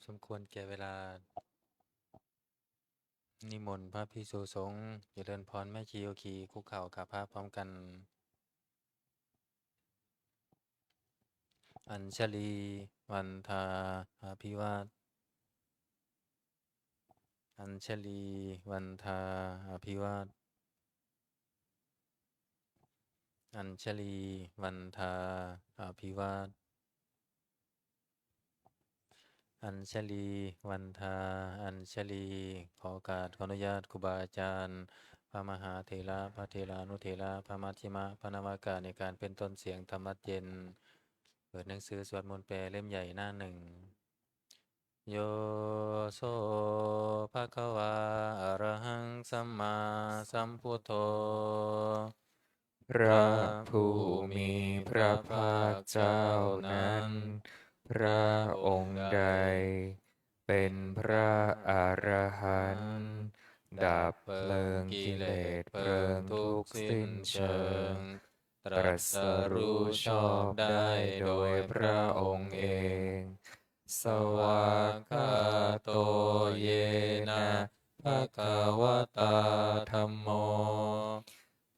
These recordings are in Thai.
สมควรแก่เวลานิมนต์พระภิกษุสงฆ์เจริญพรแม่ชีโยคีคุกเข่ากับพระพร้อมกันอัญชลีวันทาอาภิวาทอัญชลีวันทาอาภิวาทอัญชลีวันทาอาภิวาทอัญชลีวันทาอัญชลีขอโอกาสขออนุญาตครูบาอาจารย์พระมหาเถระพระเถรานุเถระพระมัชฌิมะพระนวากาในการเป็นต้นเสียงธรรมะเย็นเปิดหนังสือสวดมนต์แปลเล่มใหญ่หน้าหนึ่งโยโสภะคะวาอะระหังสัมมาสัมพุทโธพระผู้มีพระภาคเจ้านั้น พระองค์ใดเป็นพระอรหันต์ดับเพลิงกิเลสเพลิงทุกข์สิ้นเชิง ตรัสรู้ชอบได้โดยพระองค์เอง สวากขาโตเยนะภะคะวะตาธัมโม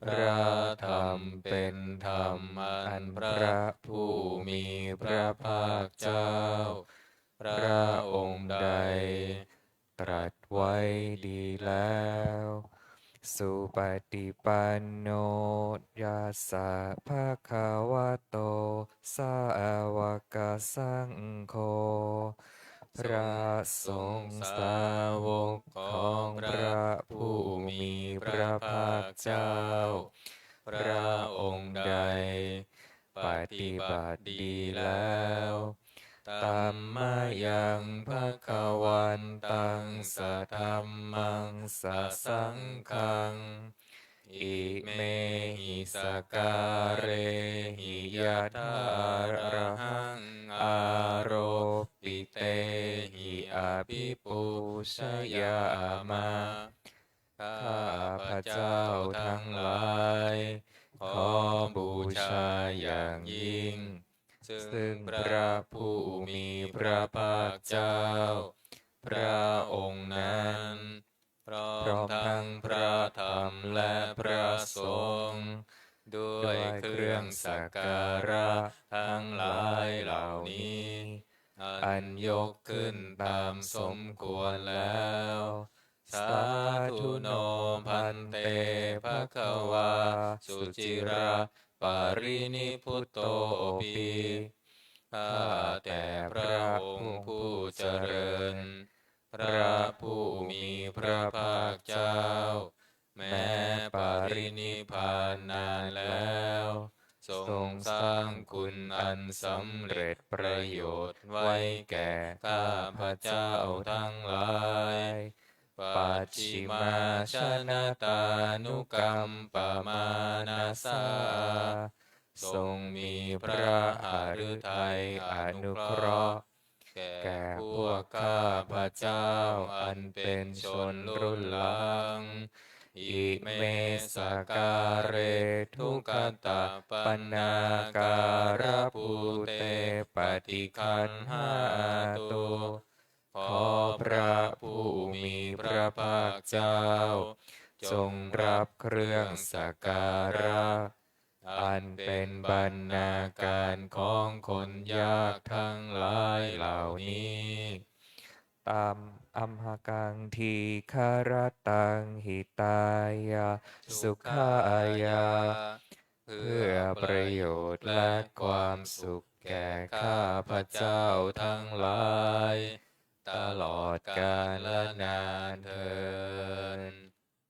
พระธรรมเป็นธรรมอันพระผู้มีพระภาคเจ้า พระองค์ใดตรัสไว้ดีแล้ว สุปฏิปันโนยัสสะภะคะวะโตสาวกสังโฆพระสงฆ์สาวกของพระผู้มีพระภาคเจ้า พระองค์ใดปฏิบัติดีแล้วตัมมายังภะคะวันตังสัทธัมมังสัสสังฆังอิเมหิสการเรหิยะถาระหังอาโรปิเตหิอาภิปุชยามาข้าพระเจ้าทั้งหลายขอบูชาอย่างยิ่งซึ่งพระผู้มีพระภาคเจ้า พระองค์นั้นพร้อมทั้งพระธรรมและพระสงฆ์ด้วยเครื่องสักการะทั้งหลายเหล่านี้อันยกขึ้นตามสมควรแล้วสาธุโนพันเตภะคะวาสุจิราปารินิพุตโตปิข้าแต่พระองค์ผู้เจริญ พระผู้มีพระภาคเจ้า แม้ปรินิพพานนานแล้วทรงสร้างคุณอันสำเร็จประโยชน์ไว้แก่ข้าพระเจ้าทั้งหลายปัจฉิมาชนะตานุกรรมปมานาสาทรงมีพระหฤทัยอนุเคราะห์แก่พวกข้าพระเจ้าอันเป็นชนรุ่นหลังอิเมสการเรทุกขตาปัญนาการภูเตปฏิคันหาตุขอพระผู้มีพระภาคเจ้าจงรับเครื่องสักการะอันเป็นบรรณาการของคนยากทั้งหลายเหล่านี้ตามอัมหกังทีคารตังหิตายาสุขายาเพื่อประโยชน์และความสุขแก่ข้าพระเจ้าทั้งหลายตลอดกาลและนานเทิน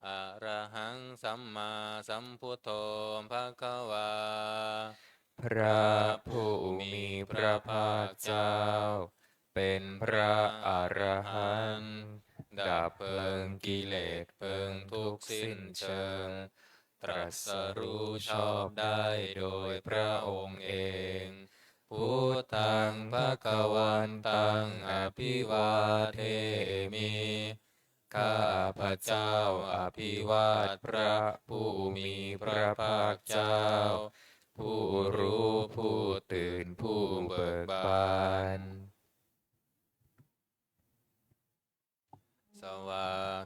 อะระหังสัมมาสัมพุทโธภะคะวาพระผู้มีพระภาคเจ้าเป็นพระอรหันต์ดับเพลิงกิเลสเพลิงทุกข์สิ้นเชิงตรัสรู้ชอบได้โดยพระองค์เองพุทธังภคะวันตังอภิวาเทมิข้าพระเจ้าอภิวาทพระผู้มีพระภาคเจ้าผู้รู้ผู้ตื่นผู้เบิกบาน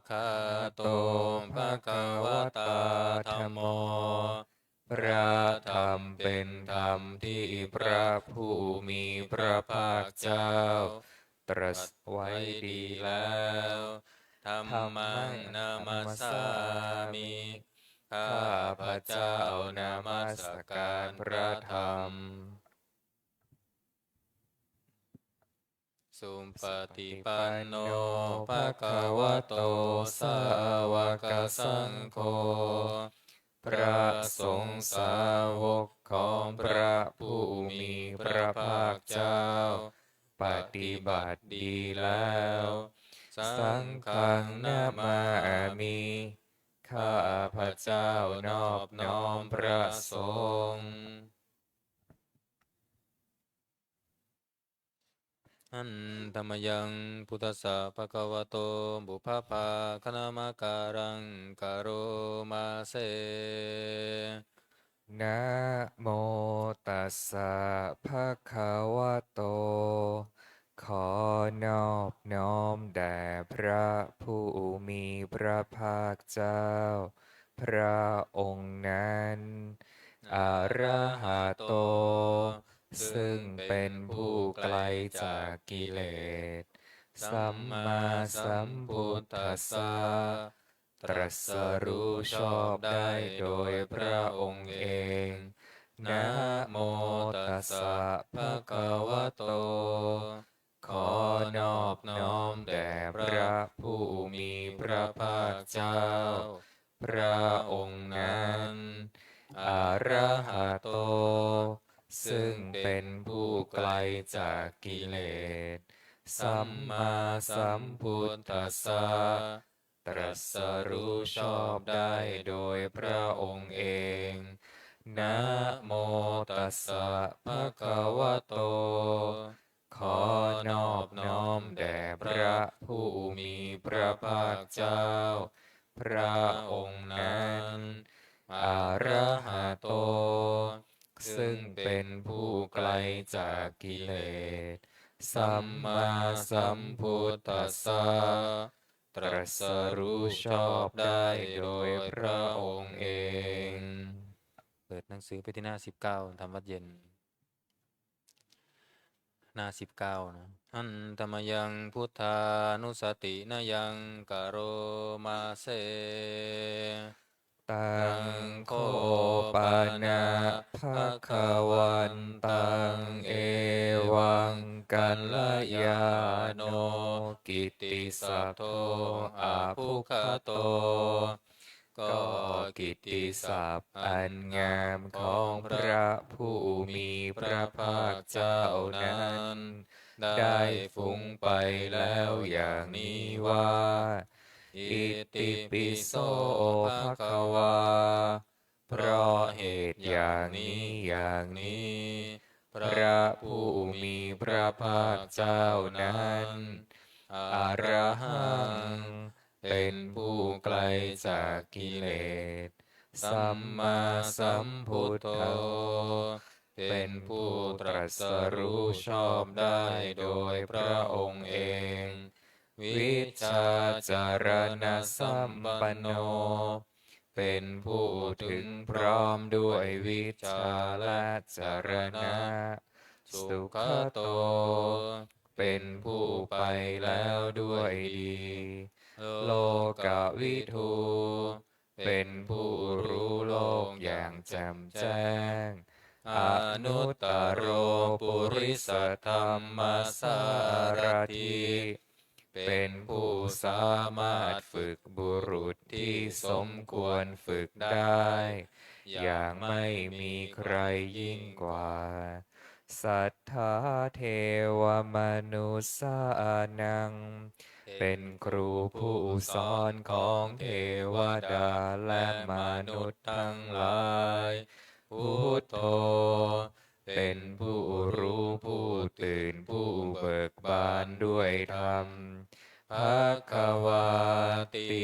คาโตภะคะวะตาธัมโมพระธรรมเป็นธรรมที่พระผู้มีพระภาคเจ้าตรัสไว้ดีแล้วธัมมังนามัสสามิข้าพระเจ้านมัสการพระธรรมสุปฏิปันโนภะคะวะโตสาวกสังโฆพระสงฆ์สาวกของพระผู้มีพระภาคเจ้าปฏิบัติดีแล้วสังฆังนามามิข้าพระเจ้านอบน้อมพระสงฆ์อันธรรมยังพุทธัสสะภะคะวะโตบุพพาคณามการังกโรมาเสนะโมตัสสะภะคะวะโตขอนอบน้อมแด่พระผู้มีพระภาคเจ้าพระองค์นั้นอะระหะโตซึ่งเป็นผู้ไกลจากกิเลสสัมมาสัมพุทธัสสะตรัสรู้ชอบได้โดยพระองค์เองนะโมตัสสะภะคะวะโตขอนอบน้อมแด่พระผู้มีพระภาคเจ้าพระองค์นั้นอะระหะโตซึ่งเป็นผู้ไกลจากกิเลสสัมมาสัมพุทธัสสะตรัสรู้ชอบได้โดยพระองค์เองนะโมตัสสะภะคะวะโตขอนอบน้อมแด่พระผู้มีพระภาคเจ้าพระองค์นั้นอะระหะโตซึ่งเป็นผู้ไกลจากกิเลสสัมมาสัมพุทธัสสะตรัสรู้ชอบได้โดยพระองค์เองเปิดหนังสือไปที่หน้า19ทำวัดเย็นหน้า19นะอันธรรมยังพุทธานุสตินายังกโรมาเสตังโคปานะภะคะวันตังเอวังกัลยาโนกิตติสัพโทอาภุคโตก็กิตติศัพท์อันงามของพระผู้มีพระภาคเจ้านั้นได้ฟุ้งไปแล้วอย่างนี้ว่าอิติปิโสภะคะวาเพราะเหตุอย่างนี้พระผู้มีพระภาคเจ้านั้นอะระหังเป็นผู้ไกลจากกิเลสสัมมาสัมพุทโธเป็นผู้ตรัสรู้ชอบได้โดยพระองค์เองวิชาจารณสัมปันโนเป็นผู้ถึงพร้อมด้วยวิชาและจารณะสุขโตเป็นผู้ไปแล้วด้วยดีโลกวิทูเป็นผู้รู้โลกอย่างแจ่มแจ้งอนุตตโรปุริสธรรมสารถิเป็นผู้สามารถฝึกบุรุษที่สมควรฝึกได้อย่างไม่มีใครยิ่งกว่าสัทธาเทวมนุสสานังเป็นครูผู้สอนของเทวดาและมนุษย์ทั้งหลายพุทโธเป็นผู้รู้ผู้ตื่นผู้เบิกบานด้วยธรรมภควาติ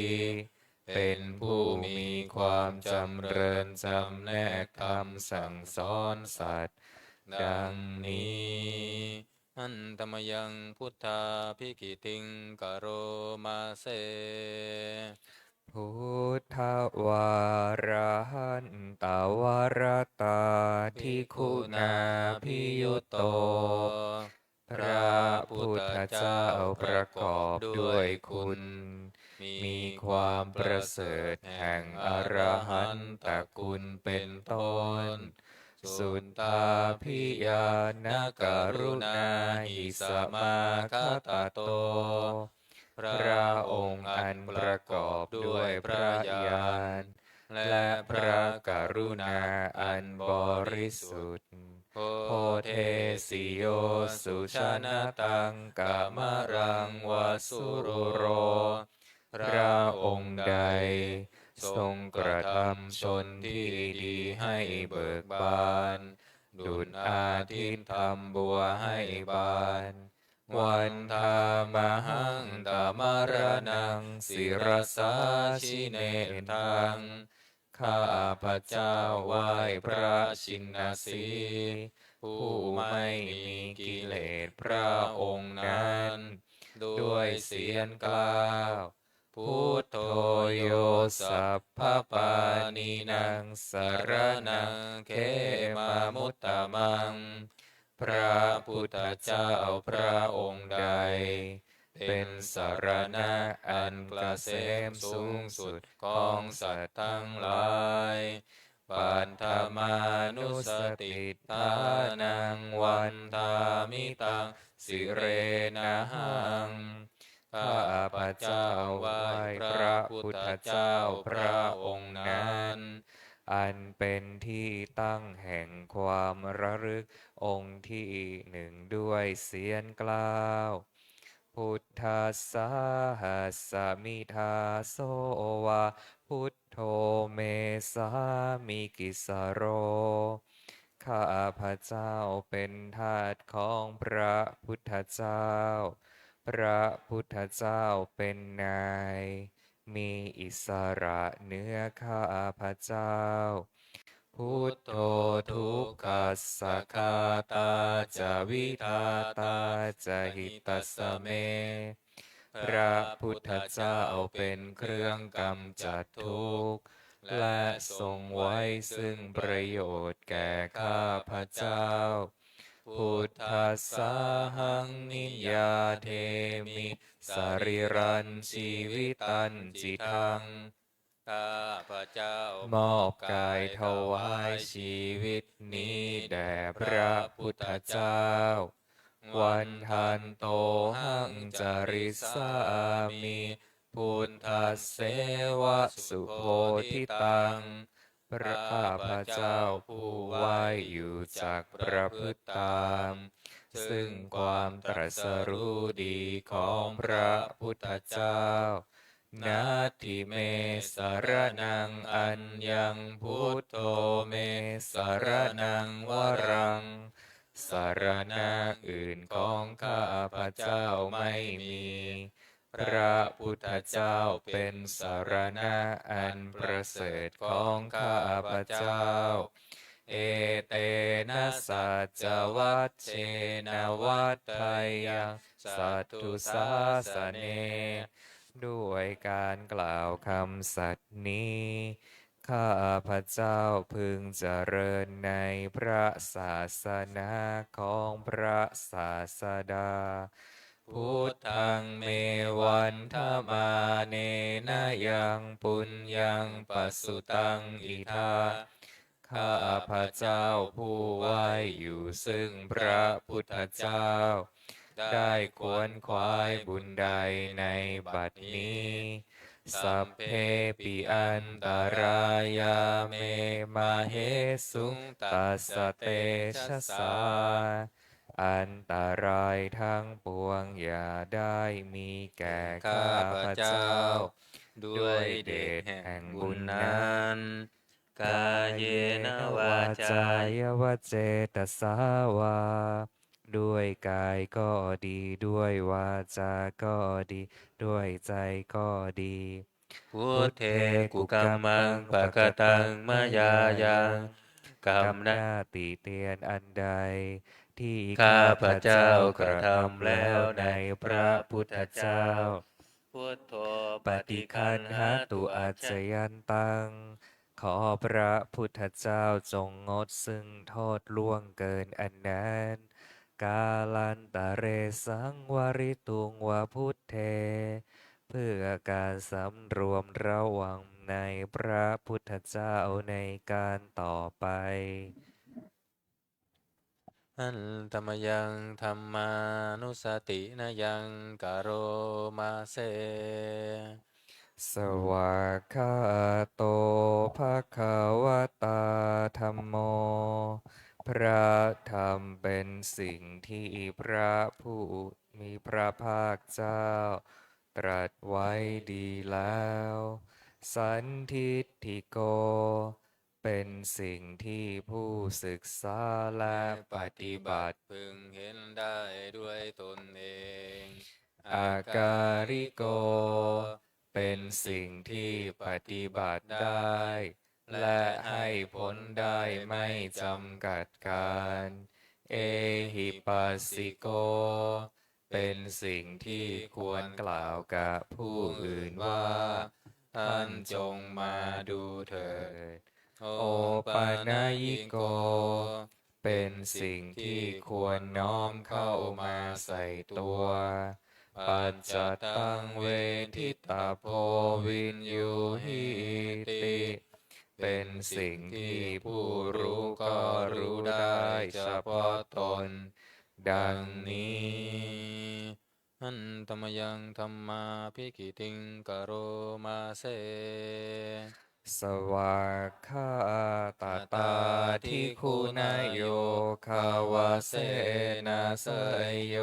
เป็นผู้มีความจำเริญจำแนกธรรมสั่งสอนสัตว์ดังนี้อันธรรม มยังพุทธาภิกิติงกโรมาเส พุทธวาระหันตวรตาทิคุณาพิยุตโต พระพุทธเจ้าประกอบด้วยคุณ มีความประเสริฐแห่งอรหันตคุณเป็นต้น สุตตาพิยานกรุณาหิสมาคตโต พระองค์อันประกอบด้วยพระญาณและพระกรุณาอันบริสุทธิ์โพเทสิโยสุชนะตังกามรังวาสุรุโร พระองค์ใดทรงกระทำชนที่ดีให้เบิกบานดุจอาทิตย์ทำบัวให้บานวันธามหังตามรนังศิรสาชิเนทังข้าพระเจ้าไหว้พระชินสีผู้ไม่มีกิเลสพระองค์นั้นด้วยเสียงกล่าวพุทโธโยสัพพปานีนังสรนังเขมามุตตมังพระพุทธเจ้าพระองค์ใดเป็นสรณะอันเกษมสูงสุดของสัตว์ทั้งหลายปันธมานุสติทานังวันทามิตังสิเรนะหังข้าพระเจ้าไหว้พระพุทธเจ้าพระองค์นั้นอันเป็นที่ตั้งแห่งความระลึกองค์ที่หนึ่งด้วยเสียงกล่าวพุทธัสสะหัสสมิทาโสวะพุทโธเมสามิกิสโรข้าพระเจ้าเป็นทาสของพระพุทธเจ้าพระพุทธเจ้าเป็นนายมีอิสระเหนือข้าพระเจ้าพุทโธทุกขัสสะคาตาจาวิทาตาจาหิตัสสะเมพระพุทธเจ้าเป็นเครื่องกำจัดทุกข์และทรงไว้ซึ่งประโยชน์แก่ข้าพระเจ้าพุทธัสสะหังนิยาเทมิสรีรันชีวิตันจิตังข้าพระเจ้ามอบกายถวายชีวิตนี้แด่พระพุทธเจ้าวันทันโตหังจาริสามิพุทธัสเสวะสุโพธิตังพระข้าพระเจ้าผู้ไหวอยู่จากประพฤติตามซึ่งความตรัสรู้ดีของพระพุทธเจ้านาทิเมสรนังอัญญังพุทโธเมสรนังวรังสารณะอื่นของข้าพระเจ้าไม่มีพระพุทธเจ้าเป็นสารณะอันประเสริฐของข้าพระเจ้าเอเตนะสัจจวัชเชนะวัฏไทยังสัตตุสาสเนด้วยการกล่าวคำสัตย์นี้ข้าพระเจ้าพึงเจริญในพระศาสนาของพระศาสดาพุทธังเมวันธมาเนนะยังปุญญังปัสสุตังอิทาข้าพระเจ้าผู้ไหวอยู่ซึ่งพระพุทธเจ้าได้ขวนขวายบุญใดในบัดนี้สัพเพปิอันตรายาเมมาเหสุงตัสสะเตชะสาอันตรายทั้งปวงอย่าได้มีแก่ข้าพระเจ้าด้วยเดชแห่งบุญนั้นกายเยนะวาจายวเจตสาวาด้วยกายก็ดีด้วยวาจาก็ดีด้วยใจก็ดีพุทเทกุกัมมังปะกตังมายายังกรรม หน้าติเตียนอันใด ที่ ข้า ข้า พ พ เจ้า เจ้าก ก ระ ระ ทำ ทำ แล้ แล้ว ว ใน ใน พ พ ระ ระ พุ พุ ท ท ธ ธ เจ้า เจ้า พุทโธ ปฏิคันหตุอาชยันตัง ขอพระพุทธเจ้าจงงดซึ่งโทษล่วงเกินอันนั้น กาลันตะเรสังวริตุงวพุทเท เพื่อการสำรวมระวังในพระพุทธเจ้าในการต่อไป อันตมยังธัมมานุสตินะยังกะโรมาเซ สวากขาโตภะคะวตาธัมโม พระธรรมเป็นสิ่งที่พระผู้มีพระภาคเจ้า ตรัสไว้ดีแล้ว สันทิฏฐิโก เป็นสิ่งที่ผู้ศึกษาและปฏิบัติ พึงเห็นได้ด้วยตนเอง อาการิโก เป็นสิ่งที่ปฏิบัติได้ และให้ผลได้ไม่จำกัดการ เอหิปัสสิโก เป็นสิ่งที่ควรกล่าวกับผู้อื่นว่า ท่านจงมาดูเถิด โอปานายิโก เป็นสิ่งที่ควรน้อมเข้ามาใส่ตัว ปัจจตังเวทิตาโพวินยูหิติ เป็นสิ่งที่ผู้รู้ก็รู้ได้เฉพาะตน ดังนี้ อันตมยังธัมมาภิกิติงกะโรมาเซ สวากขาตาตาทิคุณายโยคาวาเสนาสยโย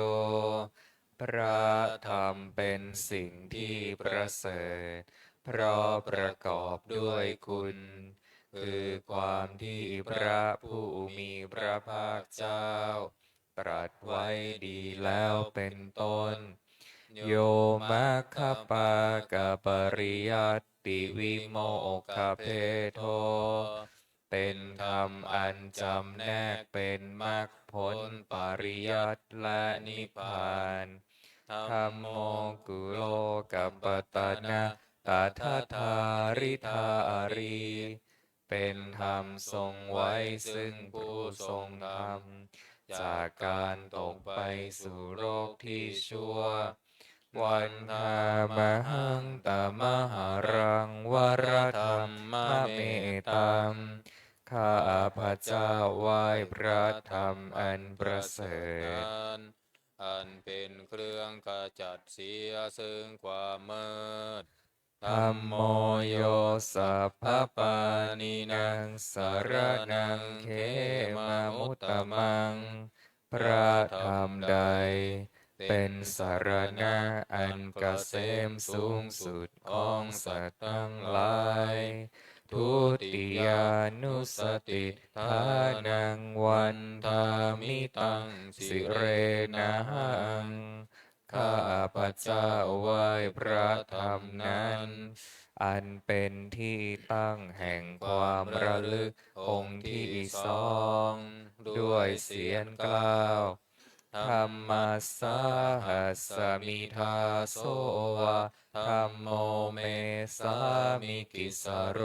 พระธรรมเป็นสิ่งที่ประเสริฐ เพราะประกอบด้วยคุณ คือความที่พระผู้มีพระภาคเจ้า ตรัสไว้ดีแล้วเป็นต้น โยมัคคปากปริยัตติวิโมกขเพโท เป็นธรรมอันจำแนกเป็นมรรคผลปริยัติและนิพพาน ธัมโมกุโลกัปปตนะตถาธาริธารี เป็นธรรมทรงไว้ซึ่งผู้ทรงธรรม จากการตกไปสู่โลกที่ชั่ว วันธามหังตมหารังวรธรรมเมตัง ข้าพระเจ้าไหว้พระธรรมอันประเสริฐ อันเป็นเครื่องขจัดเสียซึ่งความมืด ธัมโมโยสัพพปานินังสารนังเขมามุตตมัง พระธรรมใด เป็นสารณะอันเกษมสูงสุดของสัตว์ทั้งหลาย ทุติยานุสติทานังวันทามิตังสิเรนะหัง ข้าพระเจ้าไหว้พระธรรมนั้น อันเป็นที่ตั้งแห่งความระลึกองค์ที่สอง ด้วยเสียงกล่าวธัมมัสสาหัสสมิทาโสวะธัมโมเมสามิกิสโร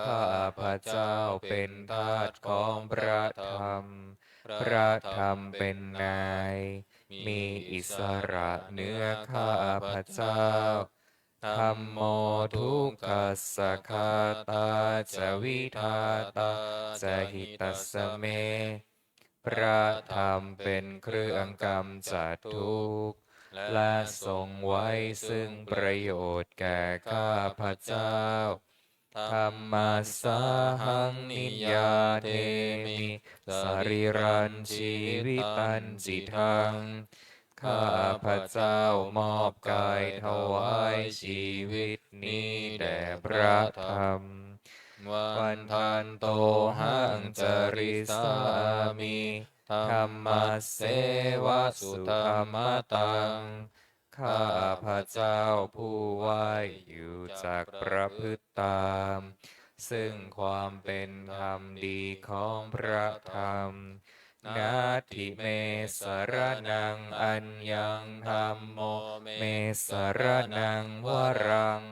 ข้าพระเจ้าเป็นทาสของพระธรรม พระธรรมเป็นนาย มีอิสระเหนือข้าพระเจ้า ธัมโมทุกขัสสะคาตาจวิทาตาจหิตัสสะเม พระธรรมเป็นเครื่องกำจัดทุกข์ และทรงไว้ซึ่งประโยชน์แก่ข้าพระเจ้า ธัมมัสสาหังนิยาเทมิสรีรันชีวิตันจิตัง ข้าพระเจ้ามอบกายถวายชีวิตนี้แด่พระธรรม วันทันโตหังจริสามิธัมมัสเสวะสุธัมมตัง ข้าพระเจ้าผู้ไหว้อยู่จากประพฤติตาม ซึ่งความเป็นธรรมดีของพระธรรม นาทิเมสรนังอัญญังธัมโมเมสรนังวรัง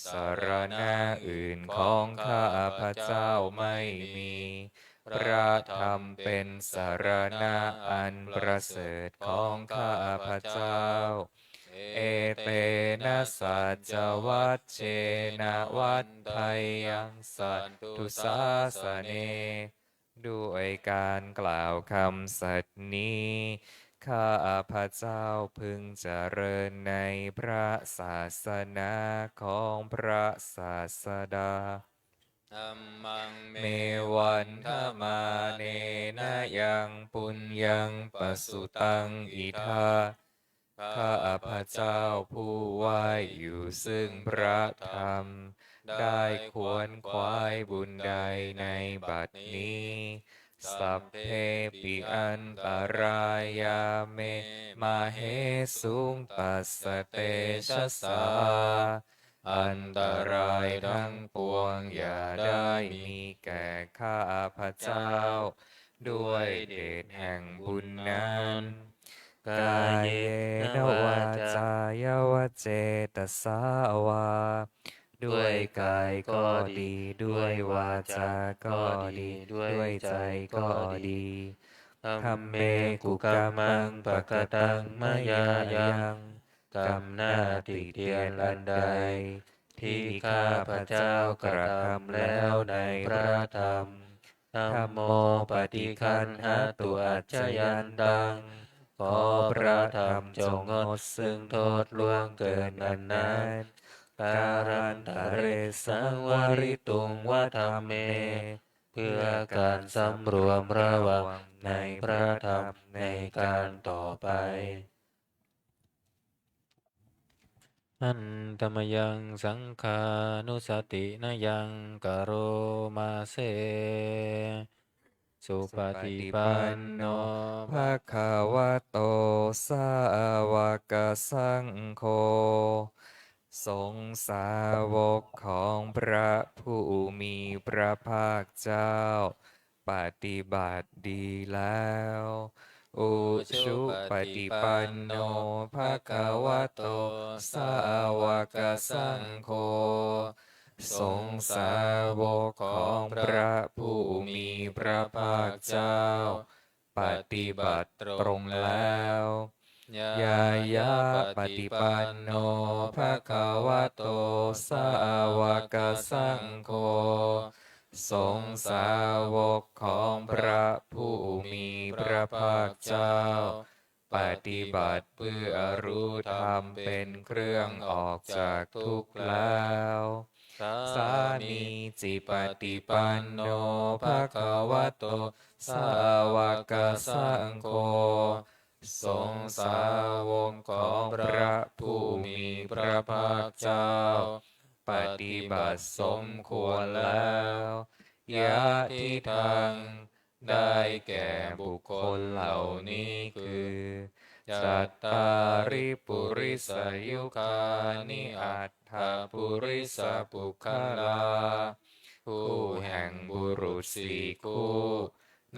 สรณะอื่นของข้าพระเจ้าไม่มีพระธรรมเป็นสรณะอันประเสริฐของข้าพระเจ้าเอเตนะสัจจวัชเชนะวัฏไทยังสัตตุสาสเนด้วยการกล่าวคำสัตย์นี้ข้าพระเจ้าพึงเจริญในพระศาสนาของพระศาสดาธัมมังเมวันทมาเนนะยังปุญญังปสุตังอิทาข้าพระเจ้าผู้ไหว้อยู่ซึ่งพระธรรมได้ควรขวายบุญใดในบัดนี้สัพเพปิอันตรายาเมมาเหสุงตัสสะเตชะสาอันตรายทั้งปวงอย่าได้มีแก่ข้าพระเจ้าด้วยเดชแห่งบุญนั้นกายเยนวาจายวเจตสาวาด้วยกายก็ดีด้วยวาจาก็ดีด้วยใจก็ดีธัมเมกุกัมมังปะกตังมะยายังกรรมหน้าติเตียนอันใดที่ข้าพระเจ้ากระทำแล้วในพระธรรมธัมโมปฏิคันหตุอัจฉยันตังขอพระธรรมจงงดซึ่งโทษล่วงเกินอันนั้นการันตะเรสังวริตุงวะธรรมเมเพื่อการสำรวมระวังในพระธรรมในการต่อไปอันตมยังสังขานุสตินยังกโรมาเสสุปฏิปันโนภะคะวะโตสาวกสังโฆสงฆ์สาวกของพระผู้มีพระภาคเจ้าปฏิบัติดีแล้วอุชุปฏิปันโนภะคะวะโตสาวกสังโฆสงฆ์สาวกของพระผู้มีพระภาคเจ้าปฏิบัติตรงแล้วยายาปฏิปันโนภะคะวะโตสาวกสังโฆสงฆ์สาวกของพระผู้มีพระภาคเจ้าปฏิบัติเพื่อรู้ธรรมเป็นเครื่องออกจากทุกข์แล้วสามีจิปฏิปันโนภะคะวะโตสาวกสังโฆสงฆ์สาวกของพระผู้มีพระภาคเจ้าปฏิบัติสมควรแล้วยะทิทังได้แก่บุคคลเหล่านี้คือจัตตาริปุริสยุคานิอัตถปุริสปุคลาผู้แห่งบุรุษสี่คู่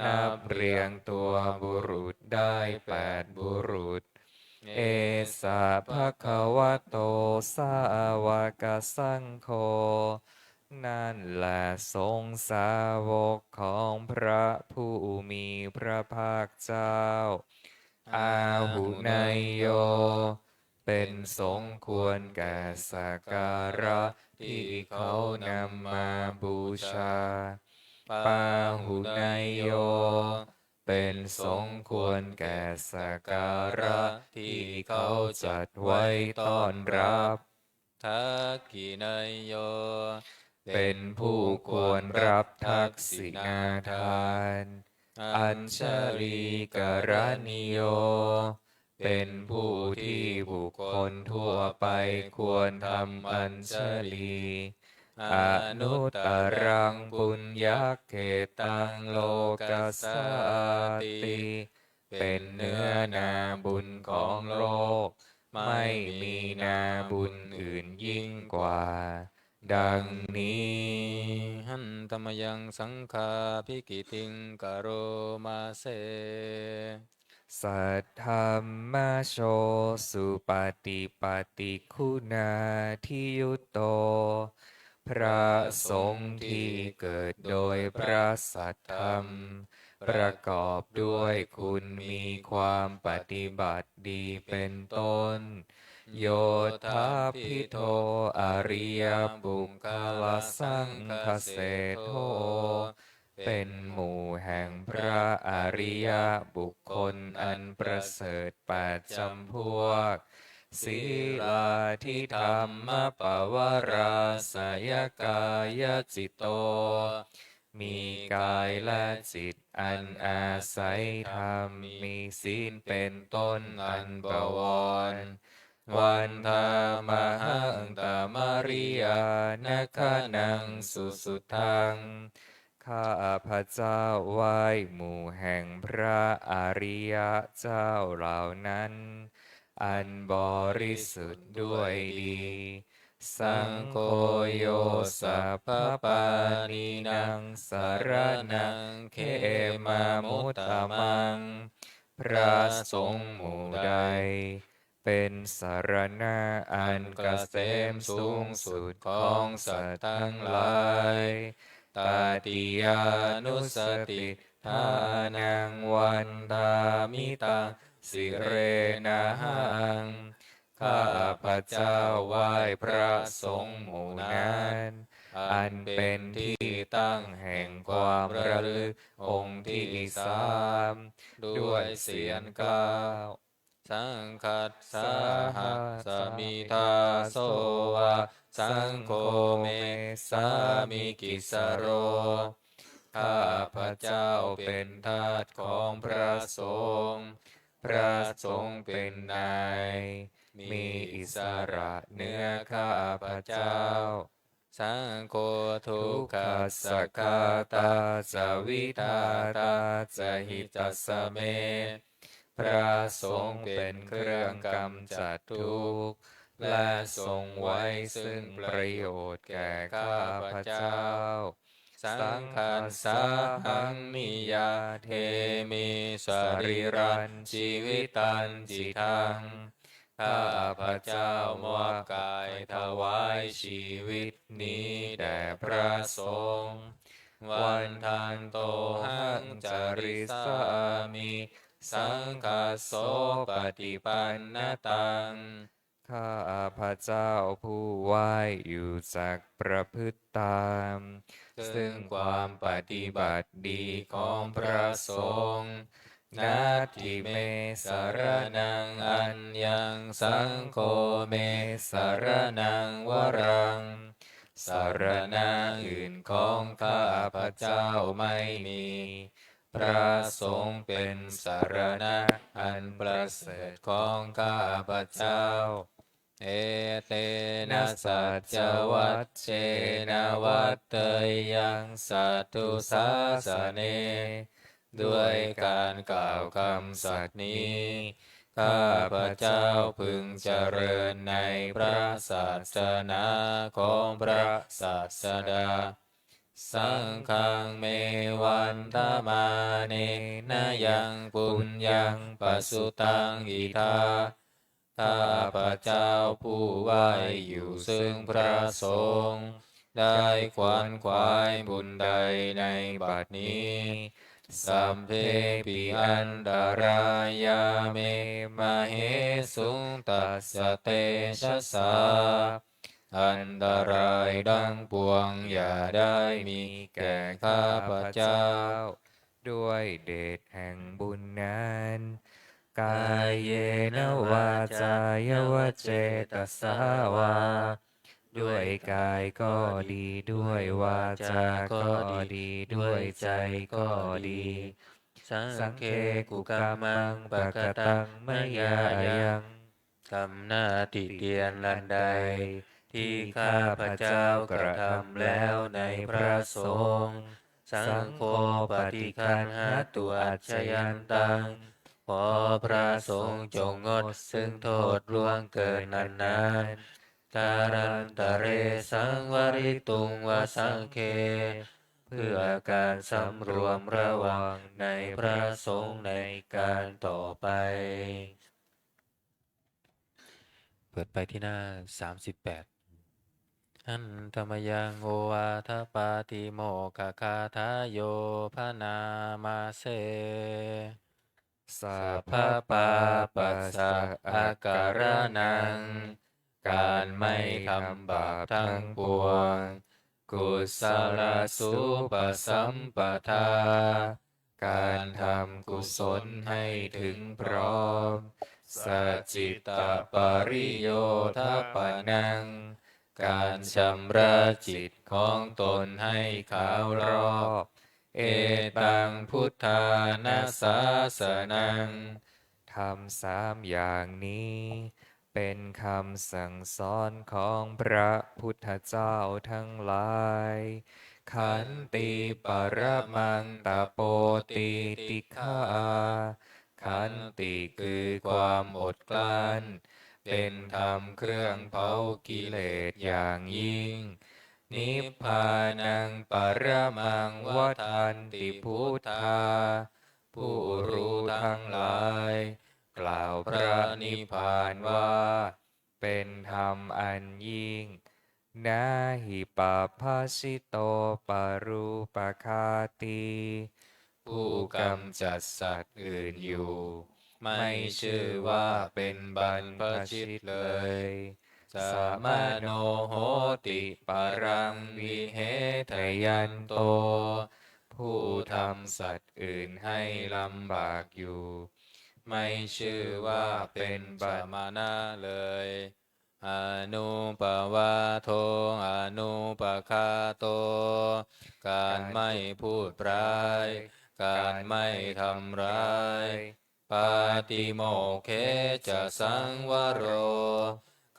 นับเรียงตัวบุรุษได้8บุรุษเอสะภะคะวะโตสาวกสังโฆนั่นแหละสงฆ์สาวกของพระผู้มีพระภาคเจ้าอาหุนายโยเป็นสงควรแก่สักการะที่เขานำมาบูชาปาหุนายโยเป็นสงควรแก่สักการะที่เขาจัดไว้ต้อนรับทักขินายโยเป็นผู้ควรรับทักษิณาทานอัญชลีกรณิโยเป็นผู้ที่บุคคลทั่วไปควรทำอัญชลีอนุตตรังปุญญเขตังโลกัสสติเป็นเนื้อนาบุญของโลกไม่มีนาบุญอื่นยิ่งกว่า ดังนี้ หันตมยังสังฆาภิกิติงกโรมาเส สัทธัมมาโชสุปฏิปันติคุณาทิยุตโต พระสงฆ์ที่เกิดโดยพระสัทธรรม ประกอบด้วยคุณมีความปฏิบัติดีเป็นต้น โยธาพิโทอริยบุคลสังคเสโท เป็นหมู่แห่งพระอริยบุคคลอันประเสริฐแปดจำพวก ศีลาทิธรรมปวาราสยกายจิตโต มีกายและจิตอันอาศัยธรรมมีศีลเป็นต้นอันบวร วันธามหังตามริยานคนังสุสุทัง ข้าพระเจ้าไหว้หมู่แห่งพระอริยเจ้าเหล่านั้น อันบริสุทธิ์ด้วยดี สังโฆโยสัพพปานินังสารนังเขมามุตตมัง พระสงฆ์หมู่ใด เป็นสารณะอันเกษมสูงสุดของสัตว์ทั้งหลายตาติยานุสติทานังวันตามิตังสิเรนะหัง ข้าพระเจ้าไหว้พระสงฆ์หมู่นั้น อันเป็นที่ตั้งแห่งความระลึกองค์ที่สามด้วยเสียงเก้า สังคัสสาหะสมิทาโสวะสังโฆเมสามิกิสโร ข้าพระเจ้าเป็นทาสของพระสงฆ์พระสงฆ์เป็นนายมีอิสระเหนือข้าพระเจ้า สังโฆทุกขัสสะคาตาสวิทาตาสหิตัสสะเม พระสงฆ์เป็นเครื่องกำจัดทุกข์และทรงไว้ซึ่งประโยชน์แก่ข้าพระเจ้า สังฆัสสาหังนิยาเทมิสรีรันชีวิตันจิตัง ข้าพระเจ้ามอบกายถวายชีวิตนี้แด่พระสงฆ์วันทันโตหังจาริสามิสังฆโสปฏิปันนตัง ข้าพระเจ้าผู้ไหว้อยู่จักประพฤติตามซึ่งความปฏิบัติดีของพระสงฆ์นาทิเมสารนังอัญญังสังโฆเมสารนังวรัง สารณะอื่นของข้าพระเจ้าไม่มี พระสงฆ์เป็นสารณะอันประเสริฐของข้าพระเจ้า เอเตนะสัจจวัชเชนะวัตเตยังสัตตุสาสเน ด้วยการกล่าวคำสัตย์นี้ ข้าพระเจ้าพึงเจริญในพระศาสนาของพระศาสดา สังฆังเมวันตมาเนนะยังปุญญังปสุตังอิทา ข้าพระเจ้าผู้ไหวอยู่ซึ่งพระสงฆ์ได้ขวนขวายบุญใดในบัดนี้ สัมเพปิอันตรายาเมมเหสุงตัสสะเตชะสา อันตรายดังปวงอย่าได้มีแก่ข้าพระเจ้า ด้วยเดชแห่งบุญนั้นกายเยนวาจายวเจตสาวา ด้วยกายก็ดีด้วยวาจาก็ดีด้วยใจก็ดี สังเคกุกามังปะกตังมยายัง กำหน้าติเตียนลันใด ที่ข้าพระเจ้ากระทำแล้วในพระสงฆ์สังโฆปฏิคันหาตุอัจฉยันตัง ขอพระสงฆ์จงงดซึ่งโทษล่วงเกินนั้นๆเต ตารันตะเรสังวริตุงวสังเคเพื่อการสำรวมระวังในพระสงฆ์ในการต่อไปเปิดไปที่หน้า38อันธรรมยังโอวาทปาติโมกขคาทายโยพนามาเสสัพพะปาปัสสะอาการนังการไม่ทำบาปทั้งปวงกุศลสุปสัมปทาการทำกุศลให้ถึงพร้อมสัจจิตตปริโยทปนังการชำระจิตของตนให้ขาวรอบเอตังพุทธานาสาสนังทำ3 อย่างนี้ เป็นคำสั่งสอนของพระพุทธเจ้าทั้งหลาย ขันติปรมังตโปติติฆาขันติคือความอดกลั้น เป็นธรรมเครื่องเผากิเลสอย่างยิ่ง นิพพานังปรมังวทันติพุทธา ผู้รู้ทั้งหลาย กล่าวพระนิพพานว่า เป็นธรรมอันยิ่งนาหิปัพพสิโตปรูปคาติผู้กำจัดสัตว์อื่นอยู่ ไม่ชื่อว่าเป็นบรรพชิตเลยสามโนโหติปรังวิเหทยันโต ผู้ทำสัตว์อื่นให้ลำบากอยู่ ไม่ชื่อว่าเป็นสมณะเลยอนุปวาโทอนุปคาโต การไม่พูดร้าย การไม่ทำร้ายปาติโมกเขจะสังวโร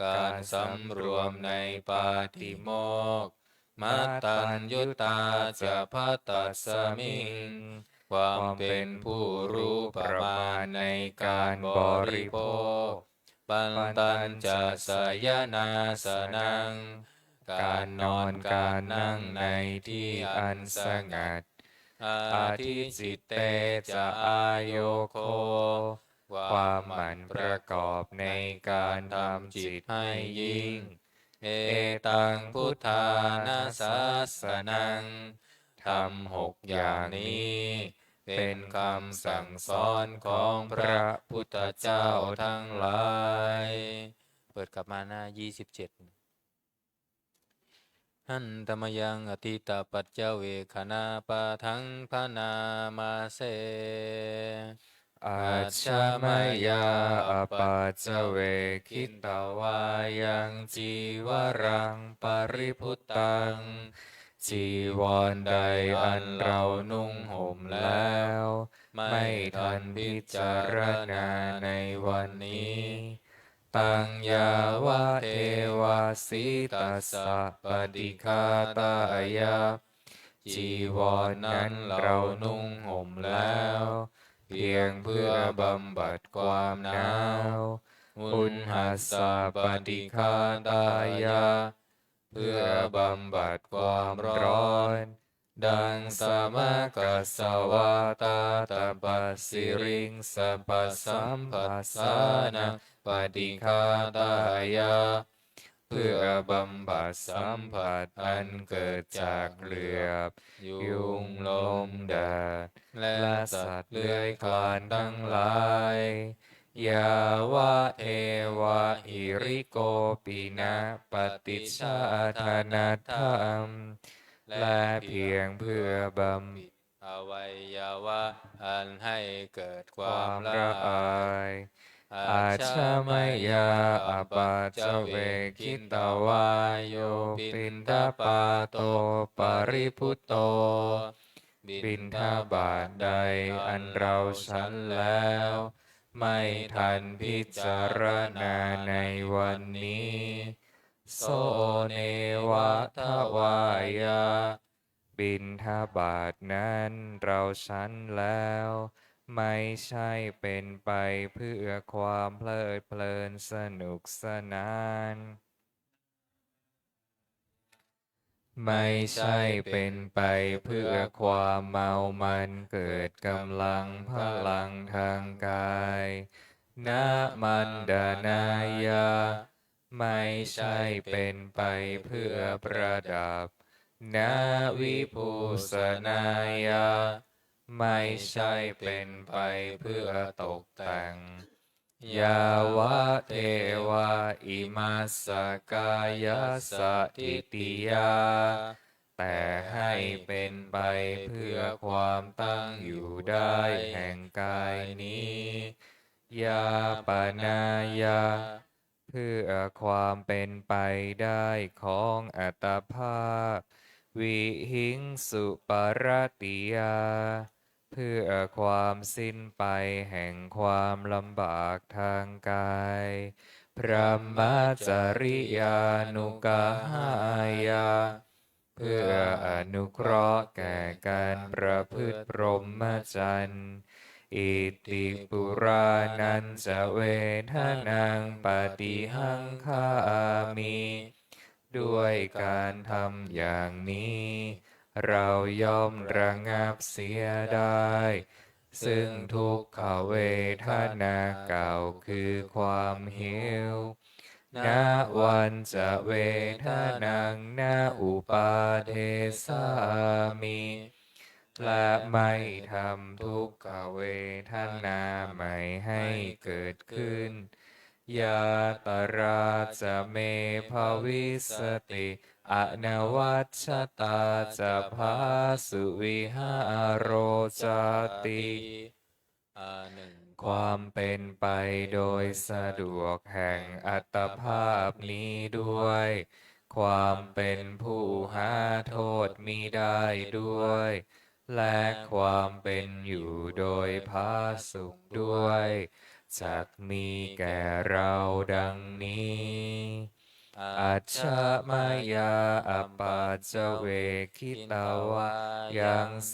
การสำรวมในปาติโมกข์มัตตัญญุตาจะพัตตัสสมิง ความเป็นผู้รู้ประมาณในการบริโภคปันตัญจะสยนาสนัง การนอนการนั่งในที่อันสงัดอาทิจิตเตจะอายโยโค ความหมั่นประกอบในการทำจิตให้ยิ่ง เอตังพุทธานาสาสนังทำ6 อย่างนี้ เป็นคำสั่งสอนของพระพุทธเจ้าทั้งหลาย เปิดกลับมาหน้า27หันตมยังอติตปัจเจเวคณาปะทังพนามาเสอาชามายาอปัจเจเวคิตวายังจีวรังปริพุตตัง จีวรใดอันเรานุ่งห่มแล้ว ไม่ทันพิจารณาในวันนี้ ตังยาวะเทวาสิตัสสะปฏิฆาตายะจีวรนั้นเรานุ่งห่มแล้ว เพียงเพื่อบำบัดความหนาวอุณหัสสะปฏิฆาตายะเพื่อบำบัดความร้อน ดังสมกัสสวาตาตปัสสิริงสปัสสัมปัสสานะปฏิฆาตายะเพื่อบำบัดสัมผัสอันเกิดจากเหลือบยุงลมแดดและสัตว์เลื้อยคลานทั้งหลายยาวะเทวะหิริโกปินะปฏิชาธนาธรรมและเพียงเพื่อบำอวัยวะอันให้เกิดความละอายอาชามายาอปัจเจเวคิตวายโยปินทปาโตปริพุตโต บิณฑบาตใดอันเราฉันแล้ว ไม่ทันพิจารณาในวันนี้ โสเนวะทวายาบิณฑบาตนั้นเราฉันแล้ว ไม่ใช่เป็นไปเพื่อความเพลิดเพลินสนุกสนาน ไม่ใช่เป็นไปเพื่อความเมามันเกิดกำลังพลังทางกายนะมันดานายาไม่ใช่เป็นไปเพื่อประดับนะวิภูสนายาไม่ใช่เป็นไปเพื่อตกแต่งยาวะเทวาอิมัสสกายสถิติยาแต่ให้เป็นไปเพื่อความตั้งอยู่ได้แห่งกายนี้ยาปนายาเพื่อความเป็นไปได้ของอัตภาพวิหิงสุปรติยาเพื่อความสิ้นไปแห่งความลำบากทางกายพระมจริยานุกหายาเพื่ออนุเคราะห์แก่การประพฤติพรหมจรรย์อิติปุรานันจะเวทนังปฏิหังคามิด้วยการทำอย่างนี้ เราย่อมระงับเสียได้ ซึ่งทุกขเวทนาเก่าคือความหิวณวันจะเวทนังณอุปาเทสามิและไม่ทำทุกขเวทนาใหม่ให้เกิดขึ้นยาตราจะเมภวิสติอนวัชชตาจะพาสุวิหารโรจาติความเป็นไปโดยสะดวกแห่งอัตภาพนี้ด้วย ความเป็นผู้หาโทษมิได้ด้วย และความเป็นอยู่โดยพาสุขด้วยจักมีแก่เราดังนี้อัจฉมายาอปาจเวคิตาวายังเส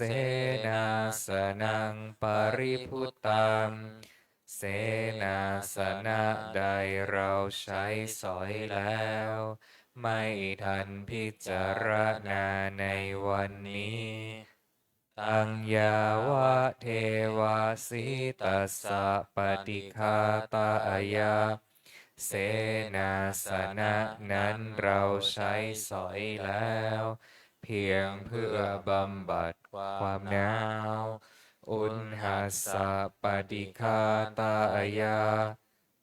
นาสนังปริพุตตังเสนาสนะใดเราใช้สอยแล้ว ไม่ทันพิจารณาในวันนี้ตังยาวะเทวาสิตัสสะปฏิคาตายาเสนาสนะนั้นเราใช้สอยแล้ว เพียงเพื่อบำบัดความหนาวอุณหัสสะปฏิคาตายา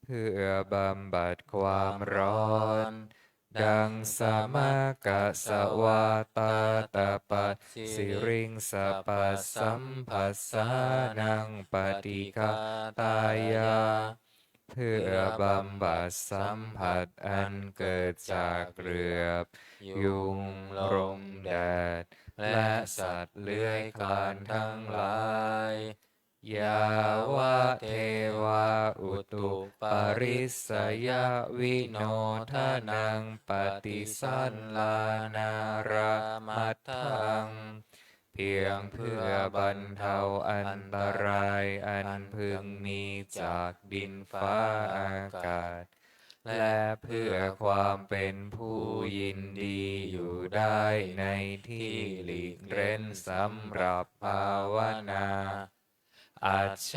เพื่อบำบัดความร้อนดังสมกะสวาตาตาปัสสิริงสปัสสัมปัสสานังปฏิฆาตายาเพื่อบำบัดสัมผัสอันเกิดจากเกลือบยุงลมแดดและสัตว์เลื้อยคลานทั้งหลายยาวะเทวาอุตุปาริสยวิโนทานังปฏิสันลานารามัตถังเพียงเพื่อบรรเทาอันตรายอันพึงมีจากดินฟ้าอากาศและเพื่อความเป็นผู้ยินดีอยู่ได้ในที่หลีกเร้นสำหรับภาวนาอัจฉ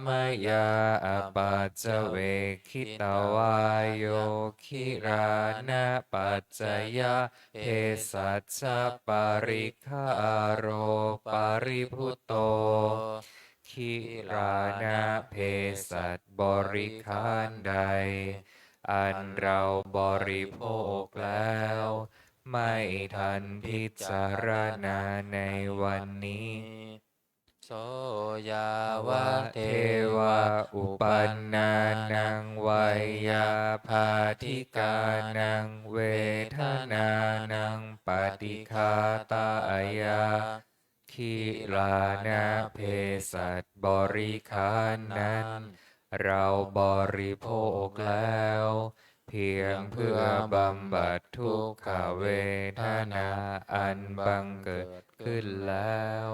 มยาอปาจเวคิตวายโยคิรานะปัจจยะเภสัชชปาริคาโรปาริพุตโตคิรานะเภสัชบริคารใดอันเราบริโภคแล้วไม่ทันพิจารณาในวันนี้โสยาวะเทวาอุปันนานังวัยยาภาธิกานังเวทนานังปฏิคาตายาคิลานะเพสัตบริคารนั้น เราบริโภคแล้ว เพียงเพื่อบำบัดทุกขเวทนาอันบังเกิดขึ้นแล้ว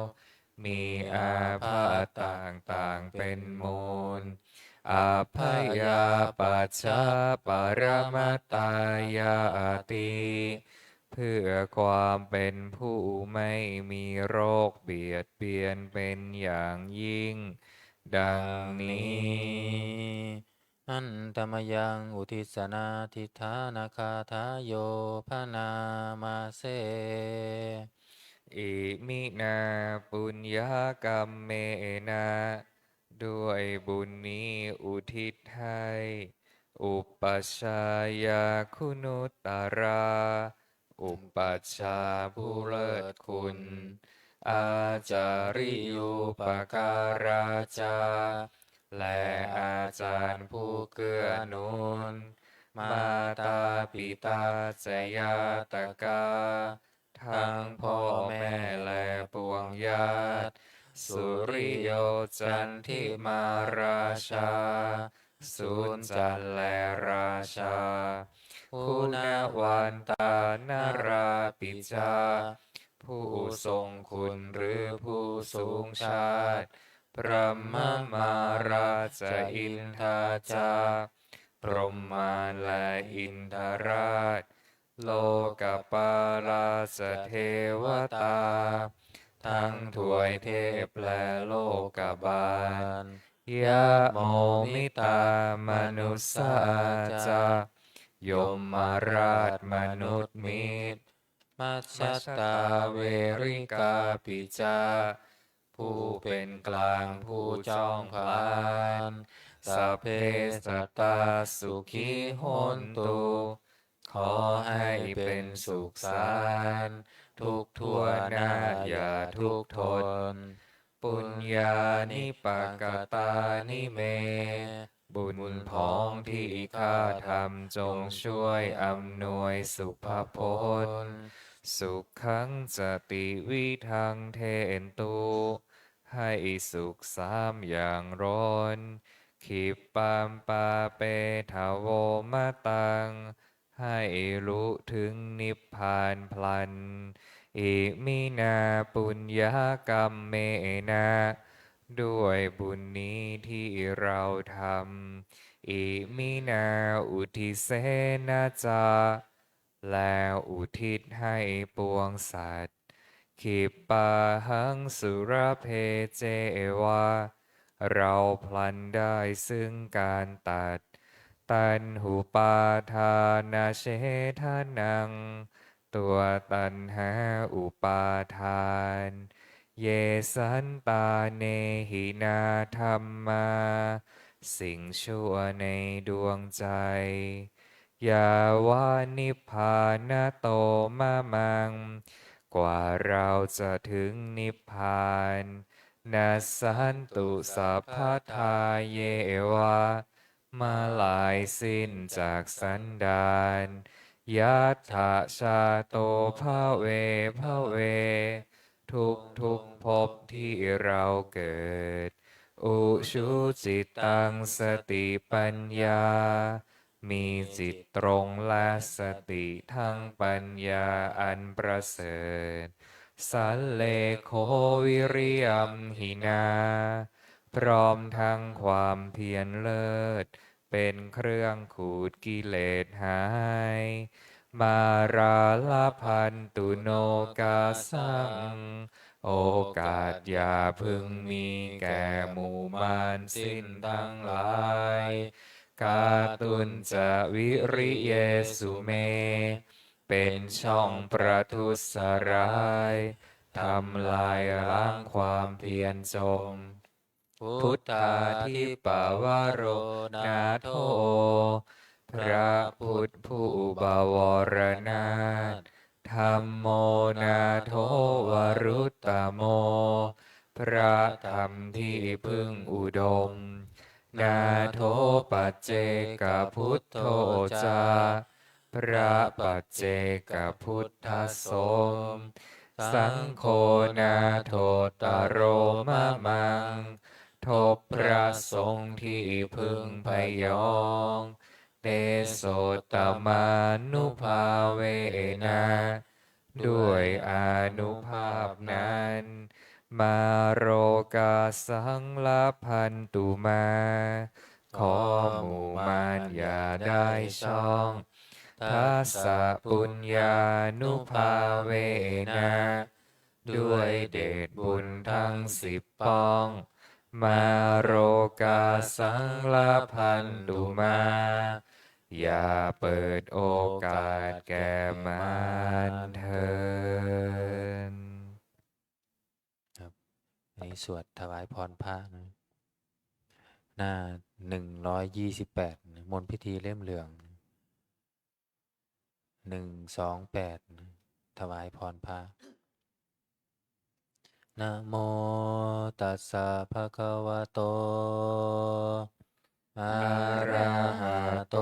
มีอาพาธต่างๆเป็นมูลอาพยาปัชชาปรมตายาติ เพื่อความเป็นผู้ไม่มีโรคเบียดเบียนเป็นอย่างยิ่ง ดังนี้ อันตมยังอุทิศนาทิฐานาคาทายโยพนามาเส อิมินาปุญญากรรมเมนะด้วยบุญนี้อุทิศให้อุปัชฌายาคุณุตตรา อุปัชฌาย์ผู้เลิศคุณ อาจาริยุปการาจา และอาจารย์ผู้เกื้อหนุน มาตาปิตาจยาตกา ทั้งพ่อแม่และปวงญาติ สุริโยจันทิมาราชา สุนจันทร์และราชา คุณวันตานาราปิจา ผู้ทรงคุณหรือผู้สูงชาติ พระมมาราชอินทาจา พรหมาและอินทราช โลกปาราชเทวตา ทั้งถวยเทพและโลกบาล ยะโมมิตามนุสสาจายมมาราชมนุษย์มิตร มัชฌตาเวริกาปิจา ผู้เป็นกลางผู้จ้องผลานสัพเพสัตตาสุขีโหนตุ ขอให้เป็นสุขสันต์ทุกทั่วหน้าอย่าทุกข์ทน ปุญญานิปกตานิเม บุญผองที่ข้าทำจงช่วยอำนวยสุภพล สุขขังจติวิทังเทนตุ ให้สุขสามอย่างร้นขิปปามปาเปทาโวมะตัง ให้รู้ถึงนิพพานพลัน อิมินาปุญญากรรมเมนะ ด้วยบุญนี้ที่เราทำ อิมินาอุทิเสนาจา แล้วอุทิศให้ปวงสัตว์ขิปปาหังสุรเพเจวา เราพลันได้ซึ่งการตัด ตันหุปาทานาเชทานัง ตัวตันหาอุปาทาน เยสันตาเนหินาธรรมา สิ่งชั่วในดวงใจ ยาวานิพพานโตมะมัง กว่าเราจะถึงนิพพานนัสสันตุสัพพทาเยวะ มาลายสิ้นจากสันดานยัตถาชาโตภาเวภาเว ทุกภพที่เราเกิด อุชุจิตตังสติปัญญา มีจิตตรงและสติทั้งปัญญาอันประเสริฐ สัลเลโควิริยมหินา พร้อมทั้งความเพียรเลิศ เป็นเครื่องขูดกิเลสหาย มาราลพันตุโนกาสัง โอกาสอย่าพึงมีแก่หมู่มารสิ้นทั้งหลาย กาตุนจะวิริเยสุเม เป็นช่องประทุษร้ายทำลายล้างความเพียรจม พุทธาทิปวโรนาโท พระพุทธผู้บวรนาถธัมโมนาโทวรุตตโม พระธรรมที่พึ่งอุดม นาโทปัจเจกพุทโธจา พระปัจเจกพุทธสม สังโฆนาโทตโรมะมัง ทบพระสงฆ์ที่พึงพยองเตโสตมานุภาเวนะ ด้วยอานุภาพนั้น มาโรกาสังลพันตุมา ขอหมู่มารอย่าได้ช่อง ทัสสะปุญญานุภาเวนะด้วยเดชบุญทั้ง10ป้อง มาโรกาสังละพันตุมา อย่าเปิดโอกาสแก่มารเถิด อันนี้สวดถวายพรพระนะหน้า128มนต์พิธีเล่มเหลือง128ถวายพรพระนะโมตัสสะภะคะวะโตอะระหะโต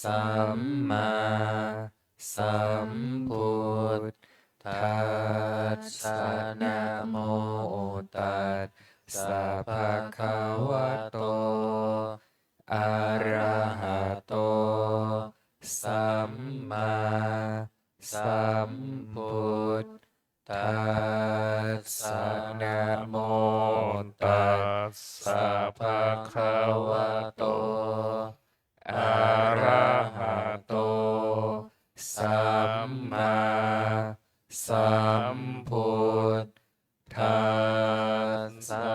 สัมมาสัมพุทธัสสะนะโมตัสสะภะคะวะโตอะระหะโตสัมมาสัมพุทธัสสะนะโมตัสสะภะคะวะโตอะระหะโตสัมมาสัมพุทธัสสะ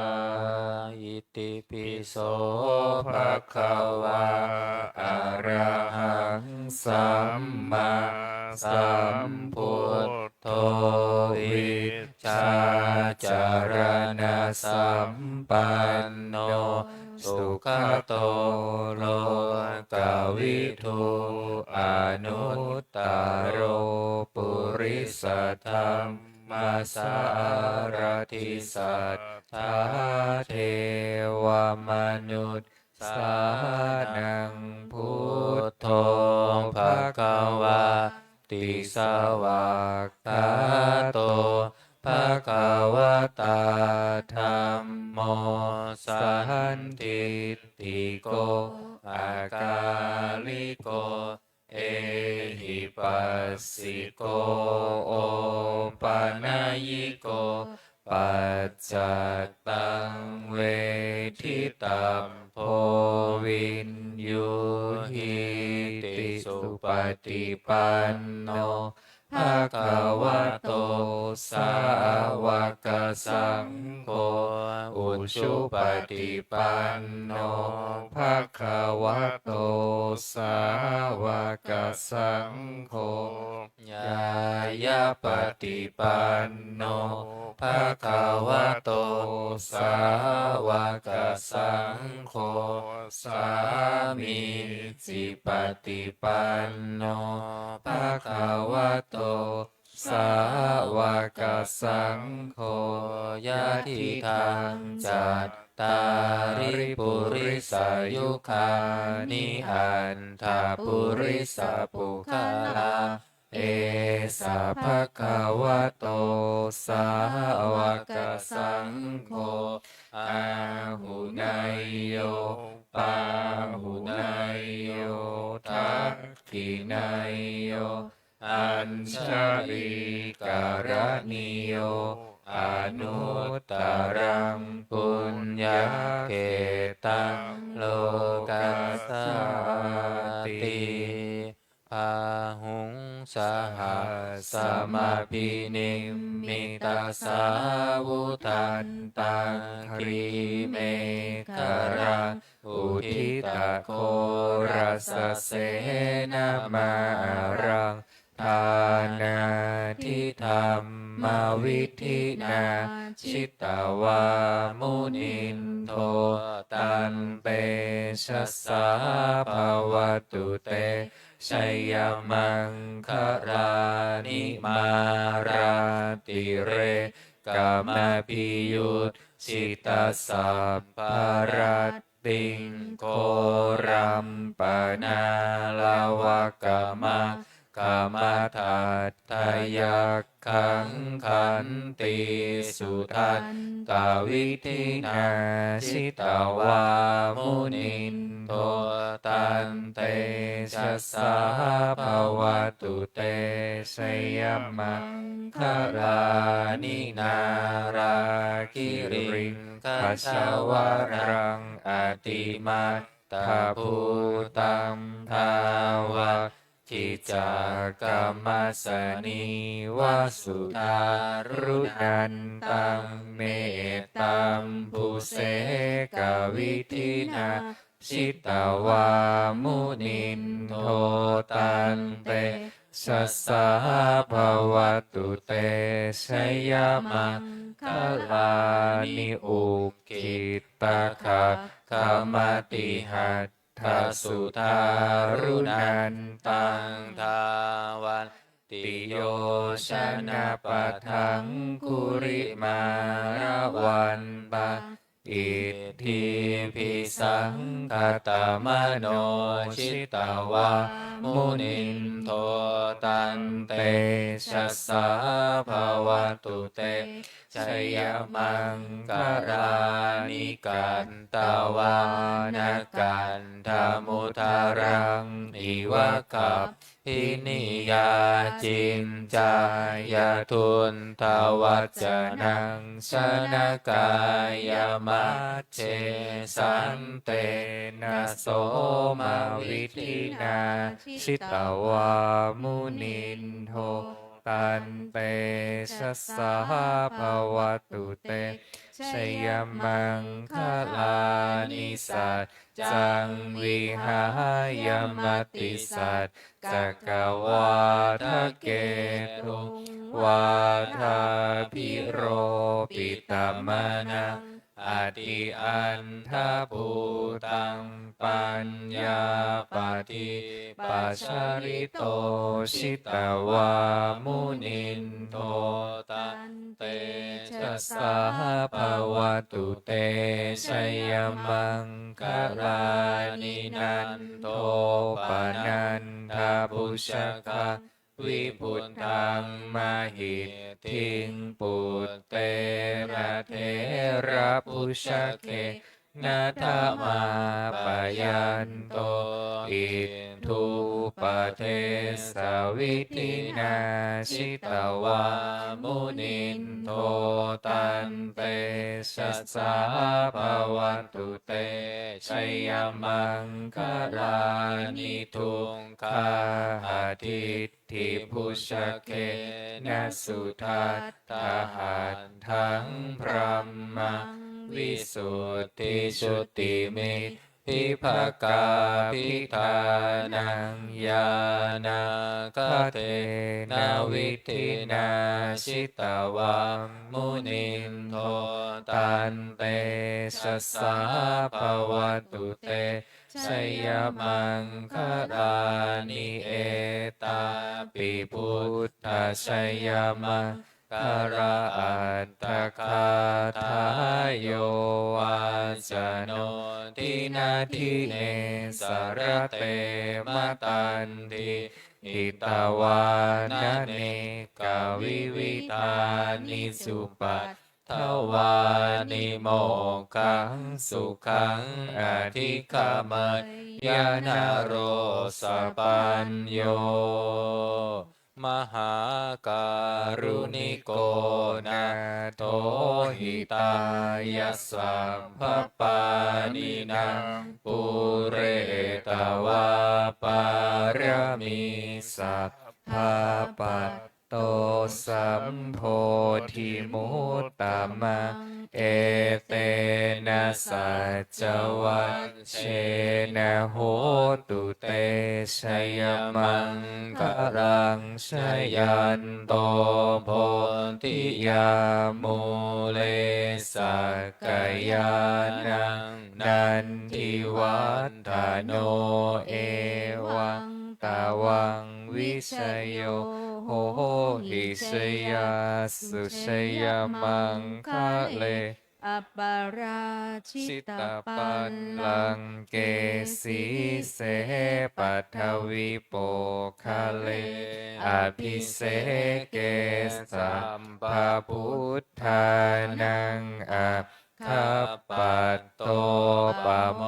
อิติปิโสภะคะวะอะระหังสัมมาสัมพุทโธวิชชาจารณะสัมปันโนสุขโตโลกวิทูอนุตตโรปุริสธรรมสารติสัทธาเทวมนุษย์สานังพุทโธภควาติสวากขาโตภควตาธัมโมสันติติโกอากาลิโกเอหิปัสสิโกโอปนัยิโกปัจจัตตังเวทิตัมโพวินยูหิติสุปฏิปันโนภะคะวะโตสาวกสังโฆอุชุปฏิปันโนภะคะวะโตสาวกสังโฆญายาปฏิปันโนภะคะวะโตสาวกสังโฆสามีจิปฏิปันโนภะคะวะโตสาวกสังโฆญาติทางจัตตาริปุริสายุคานิอันทาปุริสาปุคลาเอสะภะคะวะโตสาวกสังโฆอาหุนายโยปาหุนายโยทักขินายโยอัญชลีการณิโยอนุตตรังปุญญเกตังโลกัสสติพาหุงสหัสมาพินิมมิตาสาวุทันตังครีเมฆรังอุทิตะโครัสเสนามารังทานาทิธรรมมาวิธินาชิตาวามุนินโทตันเปชะสาภาวตุเตชัยยมังครานิมาราติเรกามพิยุตสิตาสัพพารติงโครัมปนาลาวกามกามทัตทายักขังขันติสุทัตตาวิธินาชิตาวามุนินโทตันเตชะสาภาวตุเตชยมังคลานินาราคิริงคัชวรังอติมาต ทาภูตังทาวาทิจากัมมัสสนิวาสุทารุนันตังเมตตัมปุเสกวิธินาชิตาวามุนินโทตันเตสัสสะภวตุเตชยมังคลานิอุกิตาคาคามติหัตถสุทารุนันตังทาวันติโยชนะปะทังคุริมาระวันตังอิทธิพิสังคตมโนชิตาวามุนินโทตันเตชัสสะภวตุเตชยมังคลานิกันตาวานกันธมุทารังอิวะกัปพินิยาจินจายาทุนทวัจนังชนะกายมัจเจสันเตนะโสมาวิธินาชิตาวามุนินโทตันเตชัสสะภวตุเตชยมังคลานิสัจจังวิหายมติสัจจักวาทะเกตุวาทาพิโรปิตมนังอติอันทภูตังปัญญาปฏิปัชชริโตชิตาวามุนินโทตันเตชัสสะภวตุเตชยมังคลานินันโทปนันทพุชคะ วิพุทธังมหิทธิงปุตเตระเทระพุชเกนาธมาปยันโตอิทุปเทสวิธินาชิตาวามุนินโทตันเตชัสสะภวตุเตชยมังคลานิทุงคาหาทิฏฐิพุชเกนะสุทัตถหัตถังพระมังวิสุทธิชุติมิพิภกาภิธานังญาณคเทนาวิธินาชิตาวามุนินโทตันเตชัสสะภวตุเตชยมังคลานิเอตาปิพุทธชยมังคาราอัตถคาทายโยวาจโนทินาทิเนสารเตมตันติอิตาวานเนกวิวิตานิสุปัตทวานิโมขังสุขังอธิคามยานาโรสปัญโยมหาการุณิโกนาโทหิตายะสัมภปานินังปุเรตวาปารมิสัพพปัตโตสัมโพธิมุตตมังเอเตนะสัจวัชเชนะโหตุเตชยมังคลังชยันโตโพธิยามูเลสักยานังนันทิวัฏโนเอวังตาวังวิชโยโหหิชยาสุชยมังคะเลอัปปาราชิชิตตาปั ปันนลั ลั ง ง เก เก สี สี เส เส ปัทวิโปคะเลอภิเสเกสัมภาพุทธานังอัคคปัตโตปโม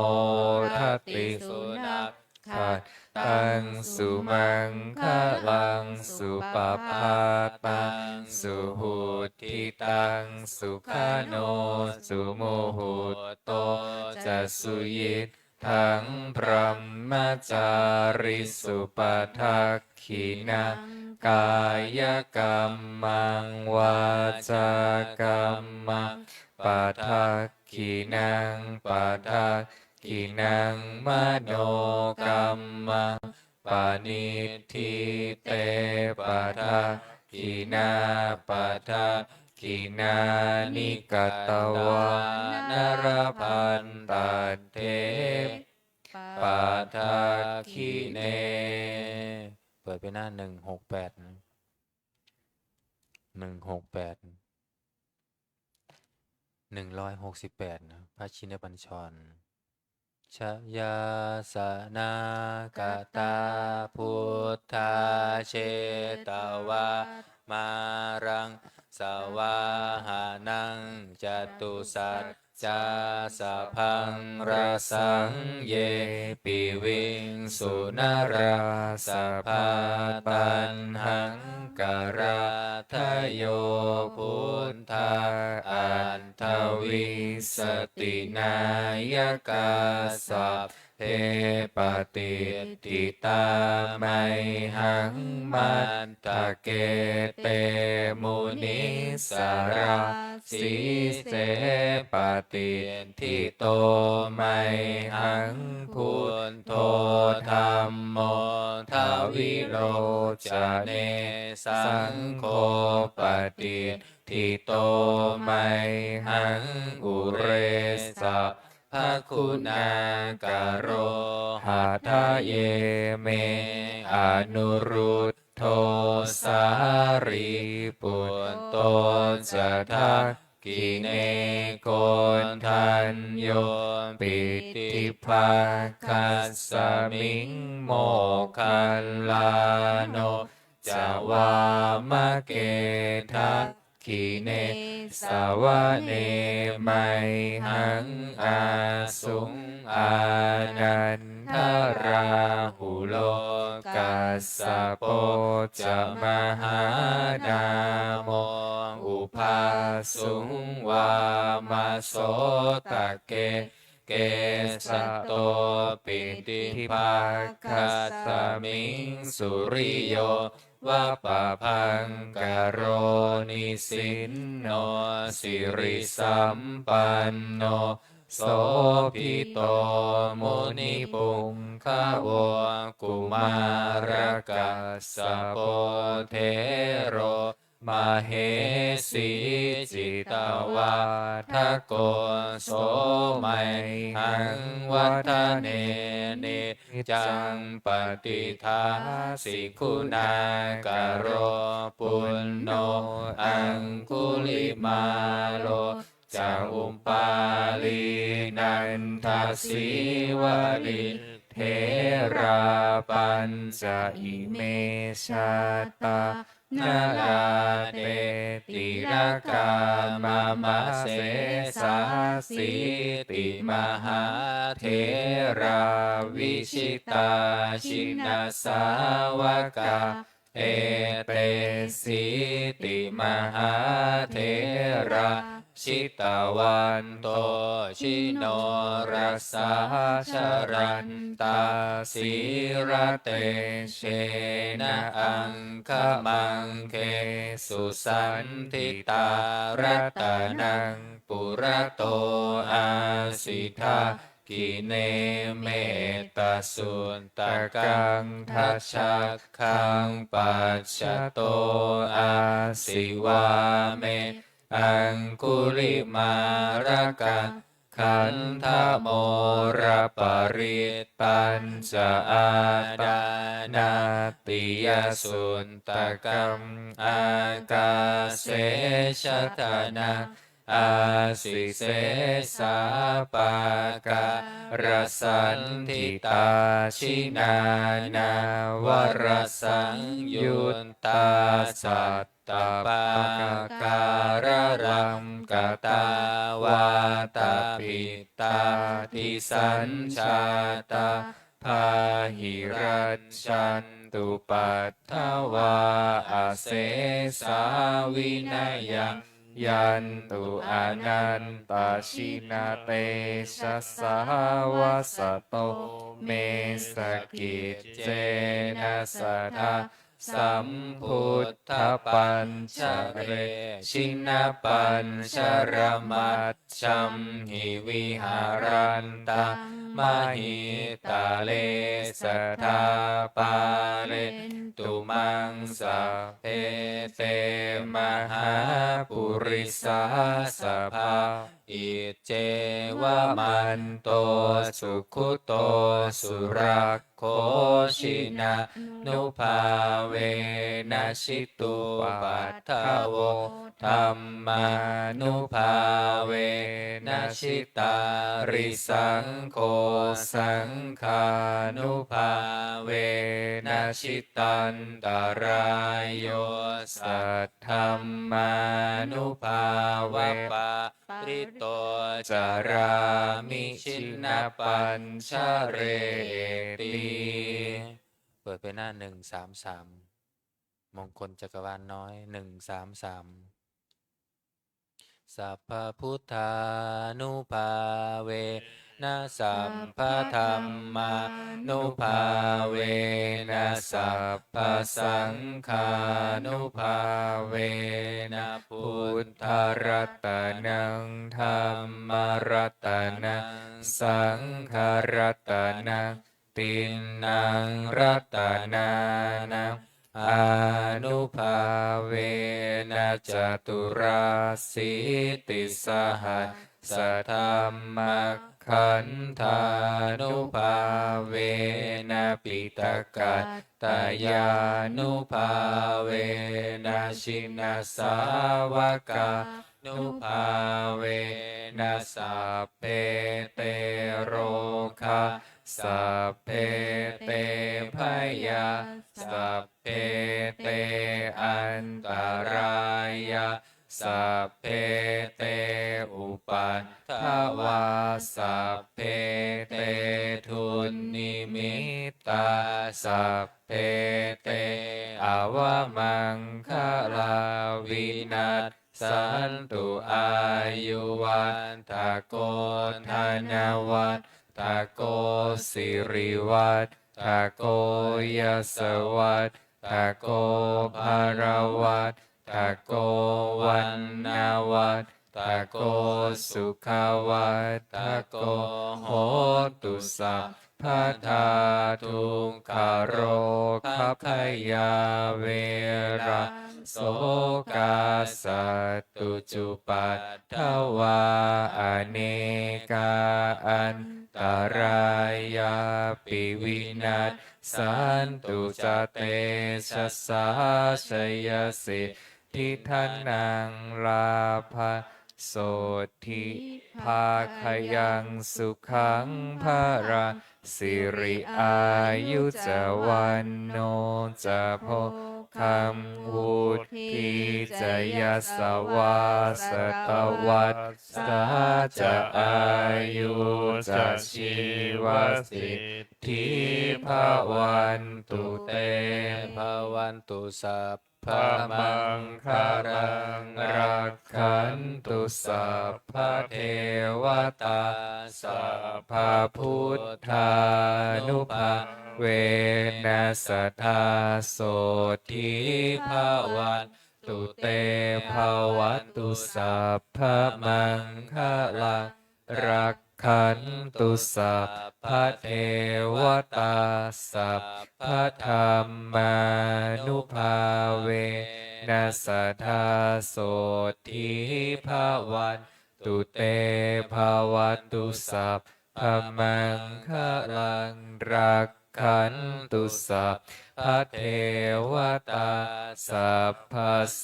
ทติสุนัขขัดตังสุมังคะลังสุปภาตังสุหุทิตังสุขโนสุโมหุโตจะสุยิต ทังพรหมจาริสุปทักขินะกายกรรมังวาจากรรมังปทักขินังปทักขินังมโนกรรมังปณิทิเตปทักขินาปทักขินานิกตวานรพันตัดเทปทักขิเน เปิดไปหน้า168นะ168 168นะพระชินบัญชรชยาสนากตาพุทธาเชตวามารังสวาหานังจตุสัจจาสะพังราสังเยปิวิงสุนราสะพาตันหังกราทโยพุทธาอันทวิสตินายกาสัพเพปฏิติตาไมหังมันตะเกเตมุนิสาราสีเสปฏิทิโตไมหังพุทโธธัมโมทวิโรจเนสังโฆปฏิทิโตไมหังอุเรสะภะคุณากโรหาทะเยเมอนุรุตโทสารีปุตโตจะทักกิเนโกนทันโยปิติภาคัสสมิงโมคัลลาโนจาวามะเกทักขิเนสาวะเนไมหังอาสุงอานันทราหุโลกัสสะโปจะมหานาโมอุปาสุงวามาโสตะเกเกสะโตปิติภาคัสสมิงสุริโยวะปะพังกโรนิสินโนสิริสัมปันโนโสภิโตมุนิปุงขาวกุมารกัสสะโปเทโรมเหสีจิตวาทโกโสมัยหังวัฒเนเนจังปฏิทาสิคุณากโรปุณโนอังคุลิมาโลจาอุปปาลีนันทสีวลิเทราปัญจอิเมชาตานาราเตติรากามามะเสสาสีติมหาเทราวิชิตาชินาสาวกาเอเตสีติมหาเทราชิตาวันโตชิโนรัสสาชรันตาสีระเตเชนะอังคมังเคสุสันทิตารัตนังปุระโตอาสิทากิเนเมตตาสุนตะกังทัชชะคังปัจจโตอาสิวาเมอังคุลิมารกังขันธโมระปริตปัญจอาดานาติยสุนตะกัมอากาเสชะทานาอาสิเสสาปาการสันทิตาชินานาวรสังยุนตาสัตตปาการรัมกตาวาตาปิตาทิสัญชาตาพาหิรัชชันตุปัฏฐวาอาเสสาวินัย ยันตุอนันตชินาเตชะสาวาสโตเมสกิจเจนะสะทาสัมพุทธปัญชเรชินะปัญชรมัจฉัมหิวิหารันตังมหิตาเลสทาปาเรตุมังสะเพเตมหาปุริสาสภาอิเจวะมันโตสุขุโตสุรักโคชินะนุภาเวนะชิตุปัฏฐโวธัมมานุภาเวนะชิตาริสังโฆสังฆานุภาเวนะชิตันตรายโยสัทธัมมานุภาเวปะริโตจารามิชินะปัญชเรติเปิดไปหน้า133มงคลจักรวาลน้อย133สัพพพุทธานุภาเวนะสัพพธรรมานุภาเวนะสัพพสังฆานุภาเวนะพุทธรัตนังธัมมรัตนังสังฆรัตนังตินนังรัตนานังอนุภาเวนะจตุราสีติสหัสสะธัมมัคขันธานุภาเวนะปิตกัตตยานุภาเวนะชินาสาวกานุภาเวนะสัพเพเตโรคะสัพเพเตพยาสัพเพเตอันตรายาสัพเพเตอุปัฏฐวาสัพเพเตทุนนิมิตตาสัพเพเตอวมังคลาวินัสสันตุอายุวันทโกธนวัตทโกสิริวัตทโกยสวัตทโกภารวัตทโกวันนาวัตทโกสุขวัตทโกโหตุสัพพทาทุกขโรคพยาเวระโสกาสัตตุจุปัฏฐวาอเนกาอันตรายาปิวินัสสันตุจเตชะสาชยสิทธิทานังลาภโสทิภาคยังสุขังภารังสิริอายุจวันโนจะโพคัมวุฒิจะยสวาสตวัตสาจะอายุจะชีวสิทธิภวันตุเตภวันตุสัพพมังคารังรักขันตุสัพพเทวตาสัพพพุทธานุภาเวนัสทธาโสทิภวันตุเตภวันตุสัพพมังคลังรักขันตุสัพพเทวตาสัพพธรรมานุภาเวนัสทธาโสทิภวันตุเตภวันตุสัพพมังคลังรักขันตุสัพพเทวตาสัพพ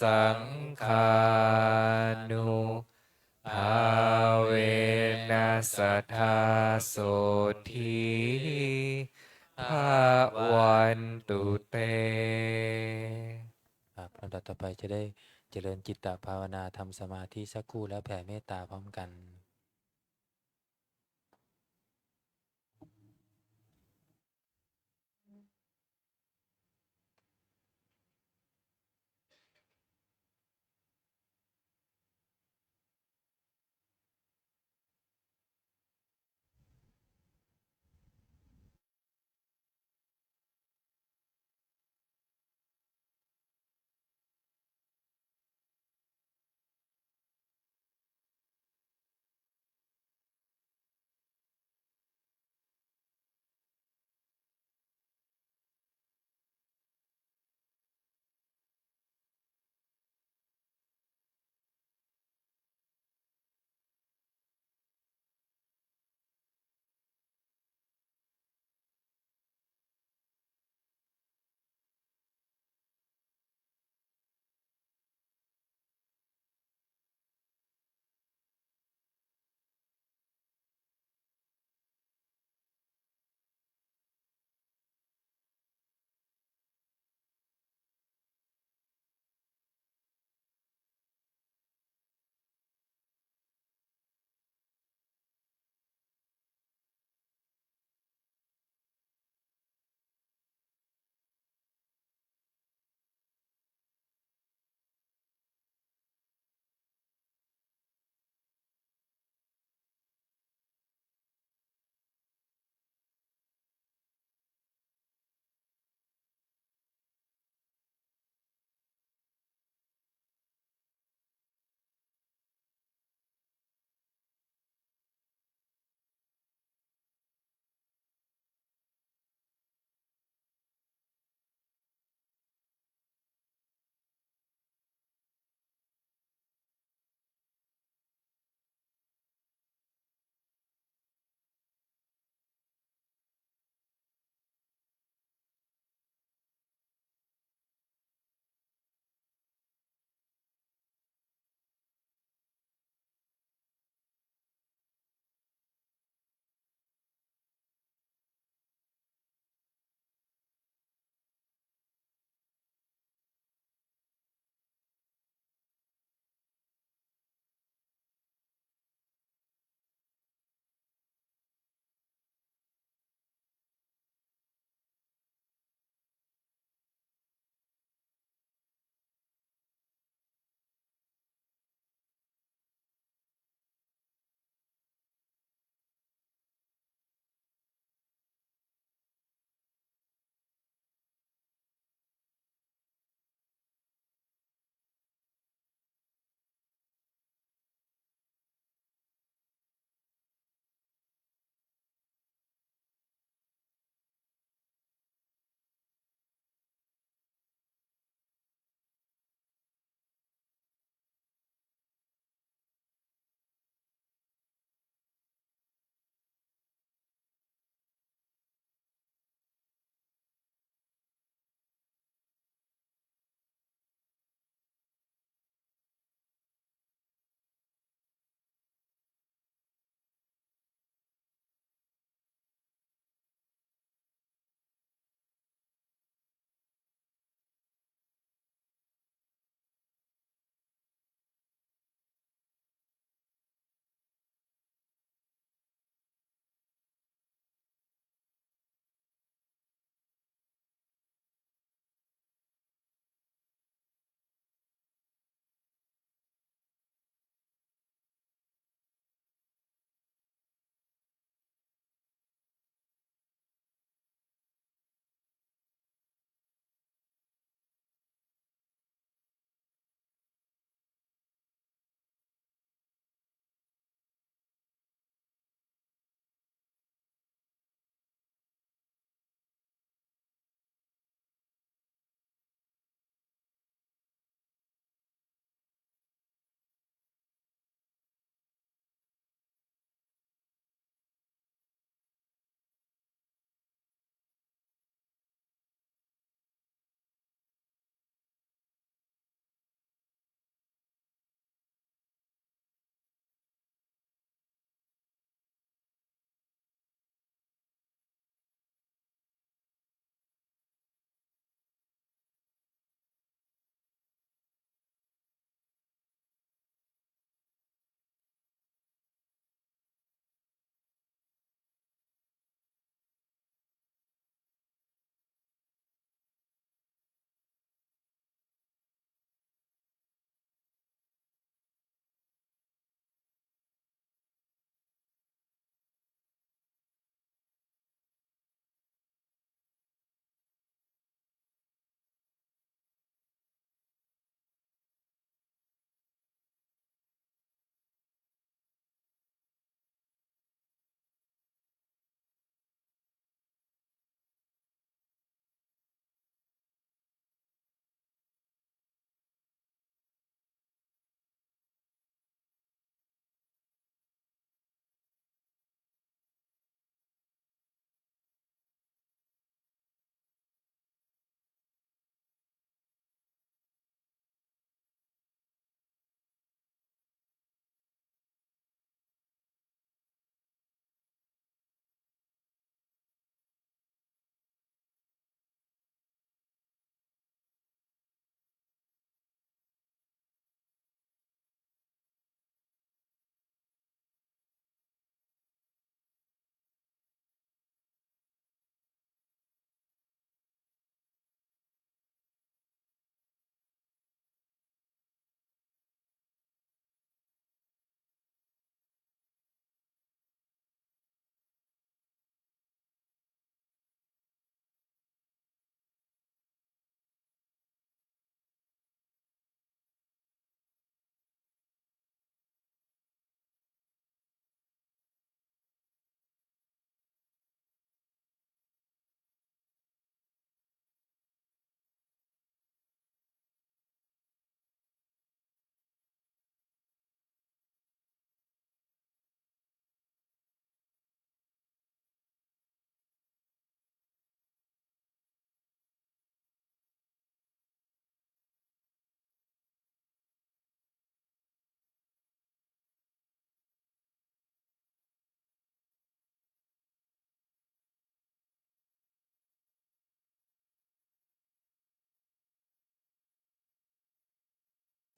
สังฆานุภาเวนัสทธาโสทิภวันตุเตลำดับต่อไปจะได้เจริญจิตตภาวนาทำสมาธิสักครู่แล้วแผ่เมตตาพร้อมกัน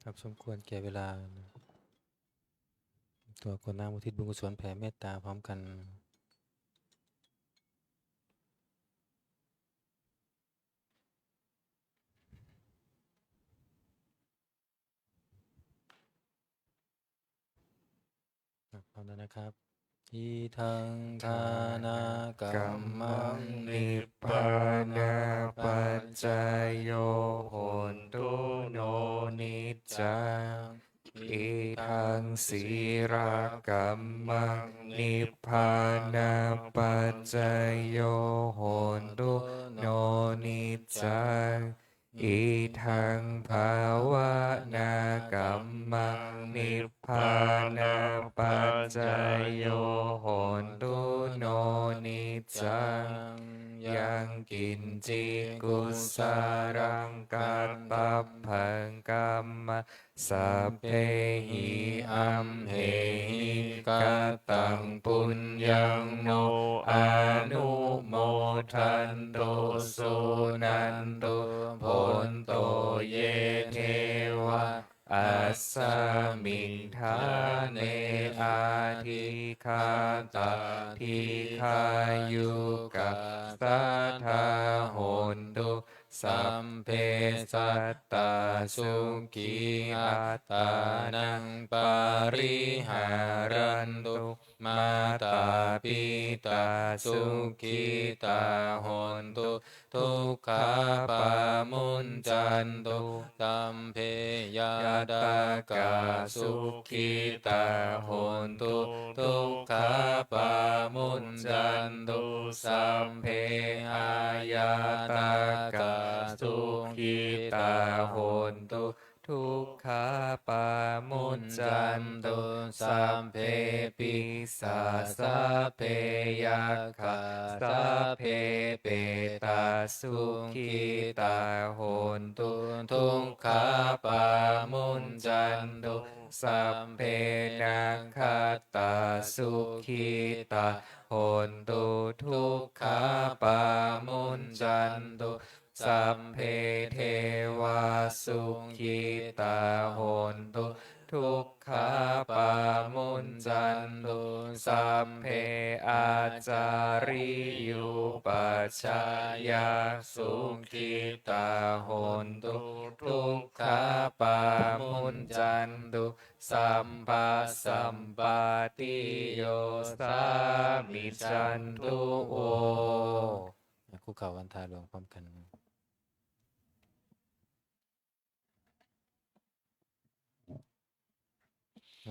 ครับสมควรแก่เวลาตัวคนน้ำอุทิศบุญกุศลแผ่เมตตาพร้อมกันพร้อมแล้วนะครับอีทังทานากร กั ร ม มั มั ง ง นิ นิ พ พ พา พา นา นา ปั ปั จ จ จ จ า าย โย โย โห โห น น ตุ ตุ โน โน นิ นิ จ จ จั จั ง ง อิ อิ ทั ทั ง ง สี สี ร รา าก กั ั ม ม มั มั ง ง นิ นิ พ พ พา พา นา นา ปั ปั จ จ จ จา าย โย โย โห โห น น ตุ ตุ โน โน นิ นิ จ จ จั จั ง ง อิ อิ ทั ทั ง ง ภา ภาว ว ะ นา นา กั กั ม ม มั มั ง ง นิ นิ พ พ พา พา นา นา ปั ปั จ จ จา จาย โย โย โห โห น น ตุ ตุ โน โน นิ นิ จ จ จั จั ง ง ยั ยัง ง กิ กิ น น จิ จิ กุ กุ ส สา รั รั ง ง กา กั ต ต ตั ตั พ พ พั พั ง ง กั กั ม ม มะ มะ สั สั พ พ เพ เพ หิ หิ อั อั ม ม เห เห หิ หิ กาก า ตั ตั ง ง ปุ ปุ ญ ญ ญั ญั ง ง โน โน อ อา นุ นุ โม โม ทั ทั น น โต โต สุ สุ นั นั น น โต โต โพ โพ น น โต โต เย เย เท เท วะ วะ อั อั ส ส ส สา มิ มิ ง ง ทา ทา เน เน อา อา ทิ ทิ คา คา ตา ตา ทิ ทิ คา คา ยุ ยุ กะ กะ สัท สัท ธา ธา โห โห น น ตุ ตุ สั สั พ ม เพ เพ สั สั ต ต ตา ตา สุ สุ ขี ขี อั อั ต ต ตา ตา นั นั ง ง ปา ปา ริ ริ หา หา รั รั น น ตุ ตุ มา มา ตา ตา ปิ ปิ ตา ตา สุ สุ ขี ขี ตา ตา โห โห น น ตุ ตุ ทุ ทุ ก ก ขา ขา ปา ปา มุ มุ น น จั จั น น ตุ ตุ สัมเพยา ยัต ดา ตาก กา า สุ สุ ขี ขี ตา ตา โห โห น น ตุ ตุ ทุ ทุ ก ก ขา ขา ปา ปา มุ มุ น น จั จั น น ตุ ตุ สั สั ม พ เพ เพ อา อาย าย า ตา ตาก กา า สุ สุ ขี ขี ตา ตา โห โห น น ตุ ตุ ทุกขาปามุ มุ น น จั จั น น ตุ ตุ สั สั พ ม เพ เพ ปิ ปิ สา สา สั สั พ พ เพ เพ ยั ยั ค ค ขะ ขา สั สั พ พ เพ เพ เป เป ตา ตา สุ สุ ขี ขี ตา ตา โห โห น น ตุ ตุ ทุ ทุ ก ก ขา ขา ปา ปา มุ มุ น น จั จั น น ตุ ตุ สั สั พ ม เพ เพ นา นา ค คา ตา ตา สุ สุ ขี ขี ตา ตา โห โห น น ตุ ตุ ทุ ทุ ก ก ขา ขา ปา ปา มุ มุ น น จั จั น น ตุ ตุ สั สั พ ม เพ เพ เท เท วาว สุ สุขี ขี ตา ตา โห โห น น ตุ ตุ ทุ ทุ ก ก ขา ขา ปา ปา มุ มุ น น จั จั น น ตุ ตุ สั สั พ ม เพ เพ อา อา จา จา ริ ริ ยุ ยุ ปั ปั ช ช ชา ชาย า า สุ สุ ขี ขี ตา ตา โห โห น น ตุ ตุ ทุ ทุ ก ก ขา ขา ปา ปา มุ มุ น น จั จั น น ตุ ตุ สั สั ม ม ปะ ปะ สั สั ม ม ป ปะ ติ ติ โย โย สา สา มิ มิ จั จั น น ตุ ตุ โว โวคุกเข่าวันทาหลวงพร้อมกัน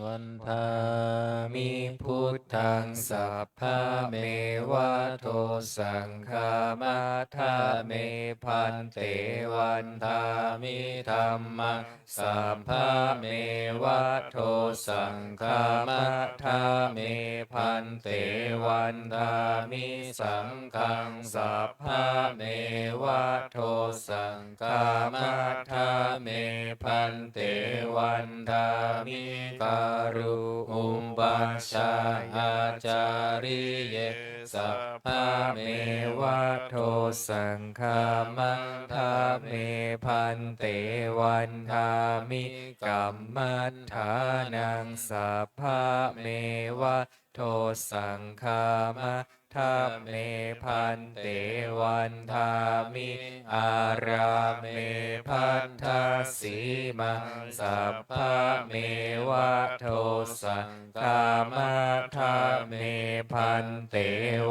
วันทามิพุทธังสัพพะเมวะโทสังฆามัทธาเมพันเตวันทามิธัมมังสัพพะเมวะโทสังฆามัทธาเมพันเตวันทามิสังฆังสัพพะเมวะโทสังฆามัทธาเมพันเตวันทามิการุอุมบัชฌาอาจาริเยสัพพะเมวะโทสังฆามัทธาเมพันเตวันทามิกัมมัฏฐานังสัพพะเมวะโทสังฆามัทธาเมพันเตวันทามิอาราเมพัทธสีมังสัพพะเมวะโทสังฆามัทธาเมพันเต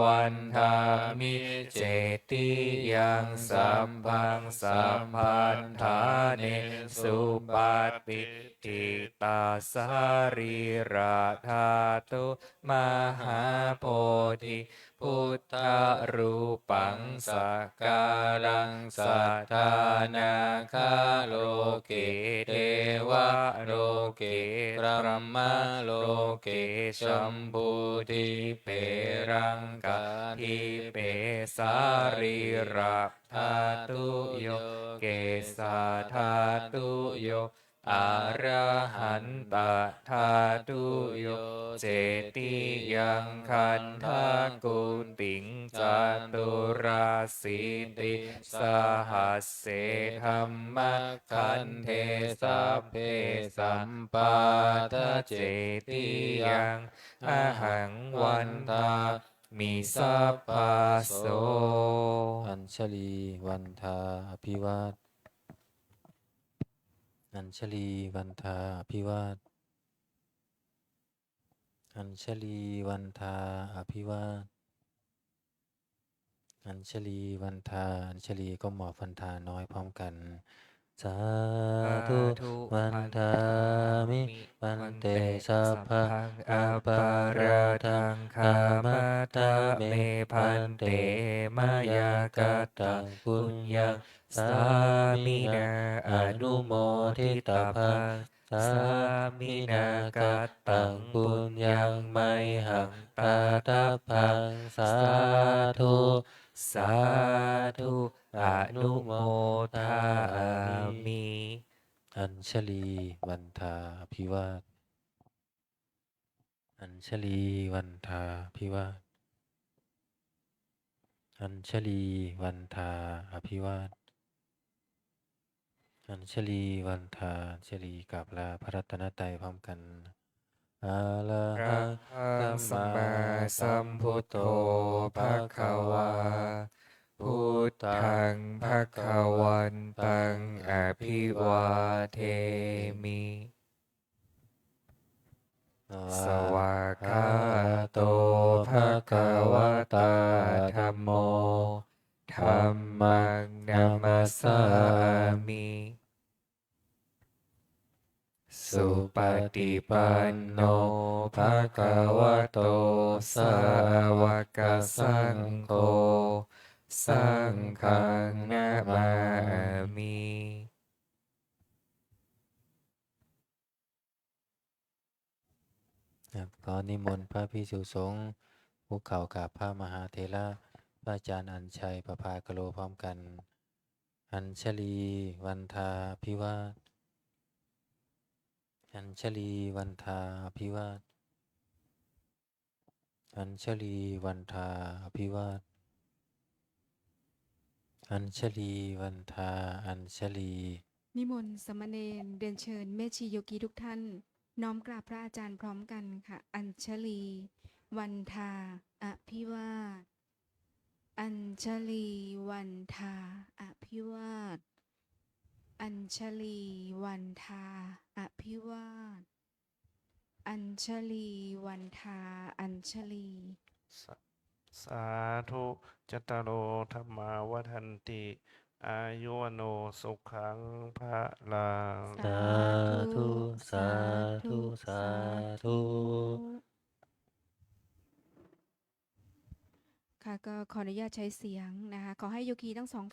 วันทามิเจติยังสัมพังสัมพันธาเนสุปาติทิตาสารีราธาตุมหาโพธิพุทธรูปังสักการังสัทธานาคาโลเกเทวะโลเกพระมโลเกชัมพูทิเปรังกาทิเปสารีราธาตุโยเกสาธาตุโย อะระหันตธาตุโยเจติยังคันทากุติงจตุราสีติสหัสเสธัมมคันเทสัพเพสัมปาทเจติยังอะหังวันทามิสัพพะโส อัญชลีวันทาอภิวาทอัญชลีวันทาอภิวาทอัญชลีวันทาอภิวาทอัญชลีวันทาอัญชลีก็หมอบวันทาน้อยพร้อมกันสาธุวันทามิวันเตสัพพะอัปปาราทังคามัตตะเมพันเตมายากตังปุญญังสามินาอนุโมทิตาภังสามินากัตตังปุญญังไมหังตาตาพังสาธุ สาธุอนุโมทามิ อัญชลีวันทาอภิวาทอัญชลีวันทาอภิวาทอัญชลีวันทาอภิวาทอัญชลีวันทาอัญชลีกราบลาพระรัตนตรัยพร้อมกันอะระ พ หั ระ ง สัมมาสัมพุทโธภะคะวาพุทธังภะคะวันตังอภิวาเทมิ สวากขาโตภะคะวะตาธัมโมธัมมังนัมมัสสามิ สุปฏิปันโนภะคะวะโตสาวกสังโฆสังฆังนะมามิ ครับขอนิมนต์พระภิกษุสงฆ์คุกเข่ากราบพระมหาเถระพระอาจารย์อัญชัยประภากโลพร้อมกัน อัญชลีวันทาภิวาทอัญชลีวันทาภิวาทอัญชลีวันทาภิวาทอัญชลีวันทาอัญชลี นิมนต์สามเณรเรียนเชิญแม่ชีโยกีทุกท่าน น้อมกราบพระอาจารย์พร้อมกันค่ะ อัญชลี วันทาอภิวาทอัญชลี วันทาอภิวาทอัญชลี วันทาอภิวาทอัญชลี วันทาอัญชลี สาธุจตารโอธรรมาวัฏันติ อายุวโนสุขังพระลัง สาธุ สาธุ สาธุ ค่ะก็ขออนุญาตใช้เสียงนะคะ ขอให้โยคีทั้งสอง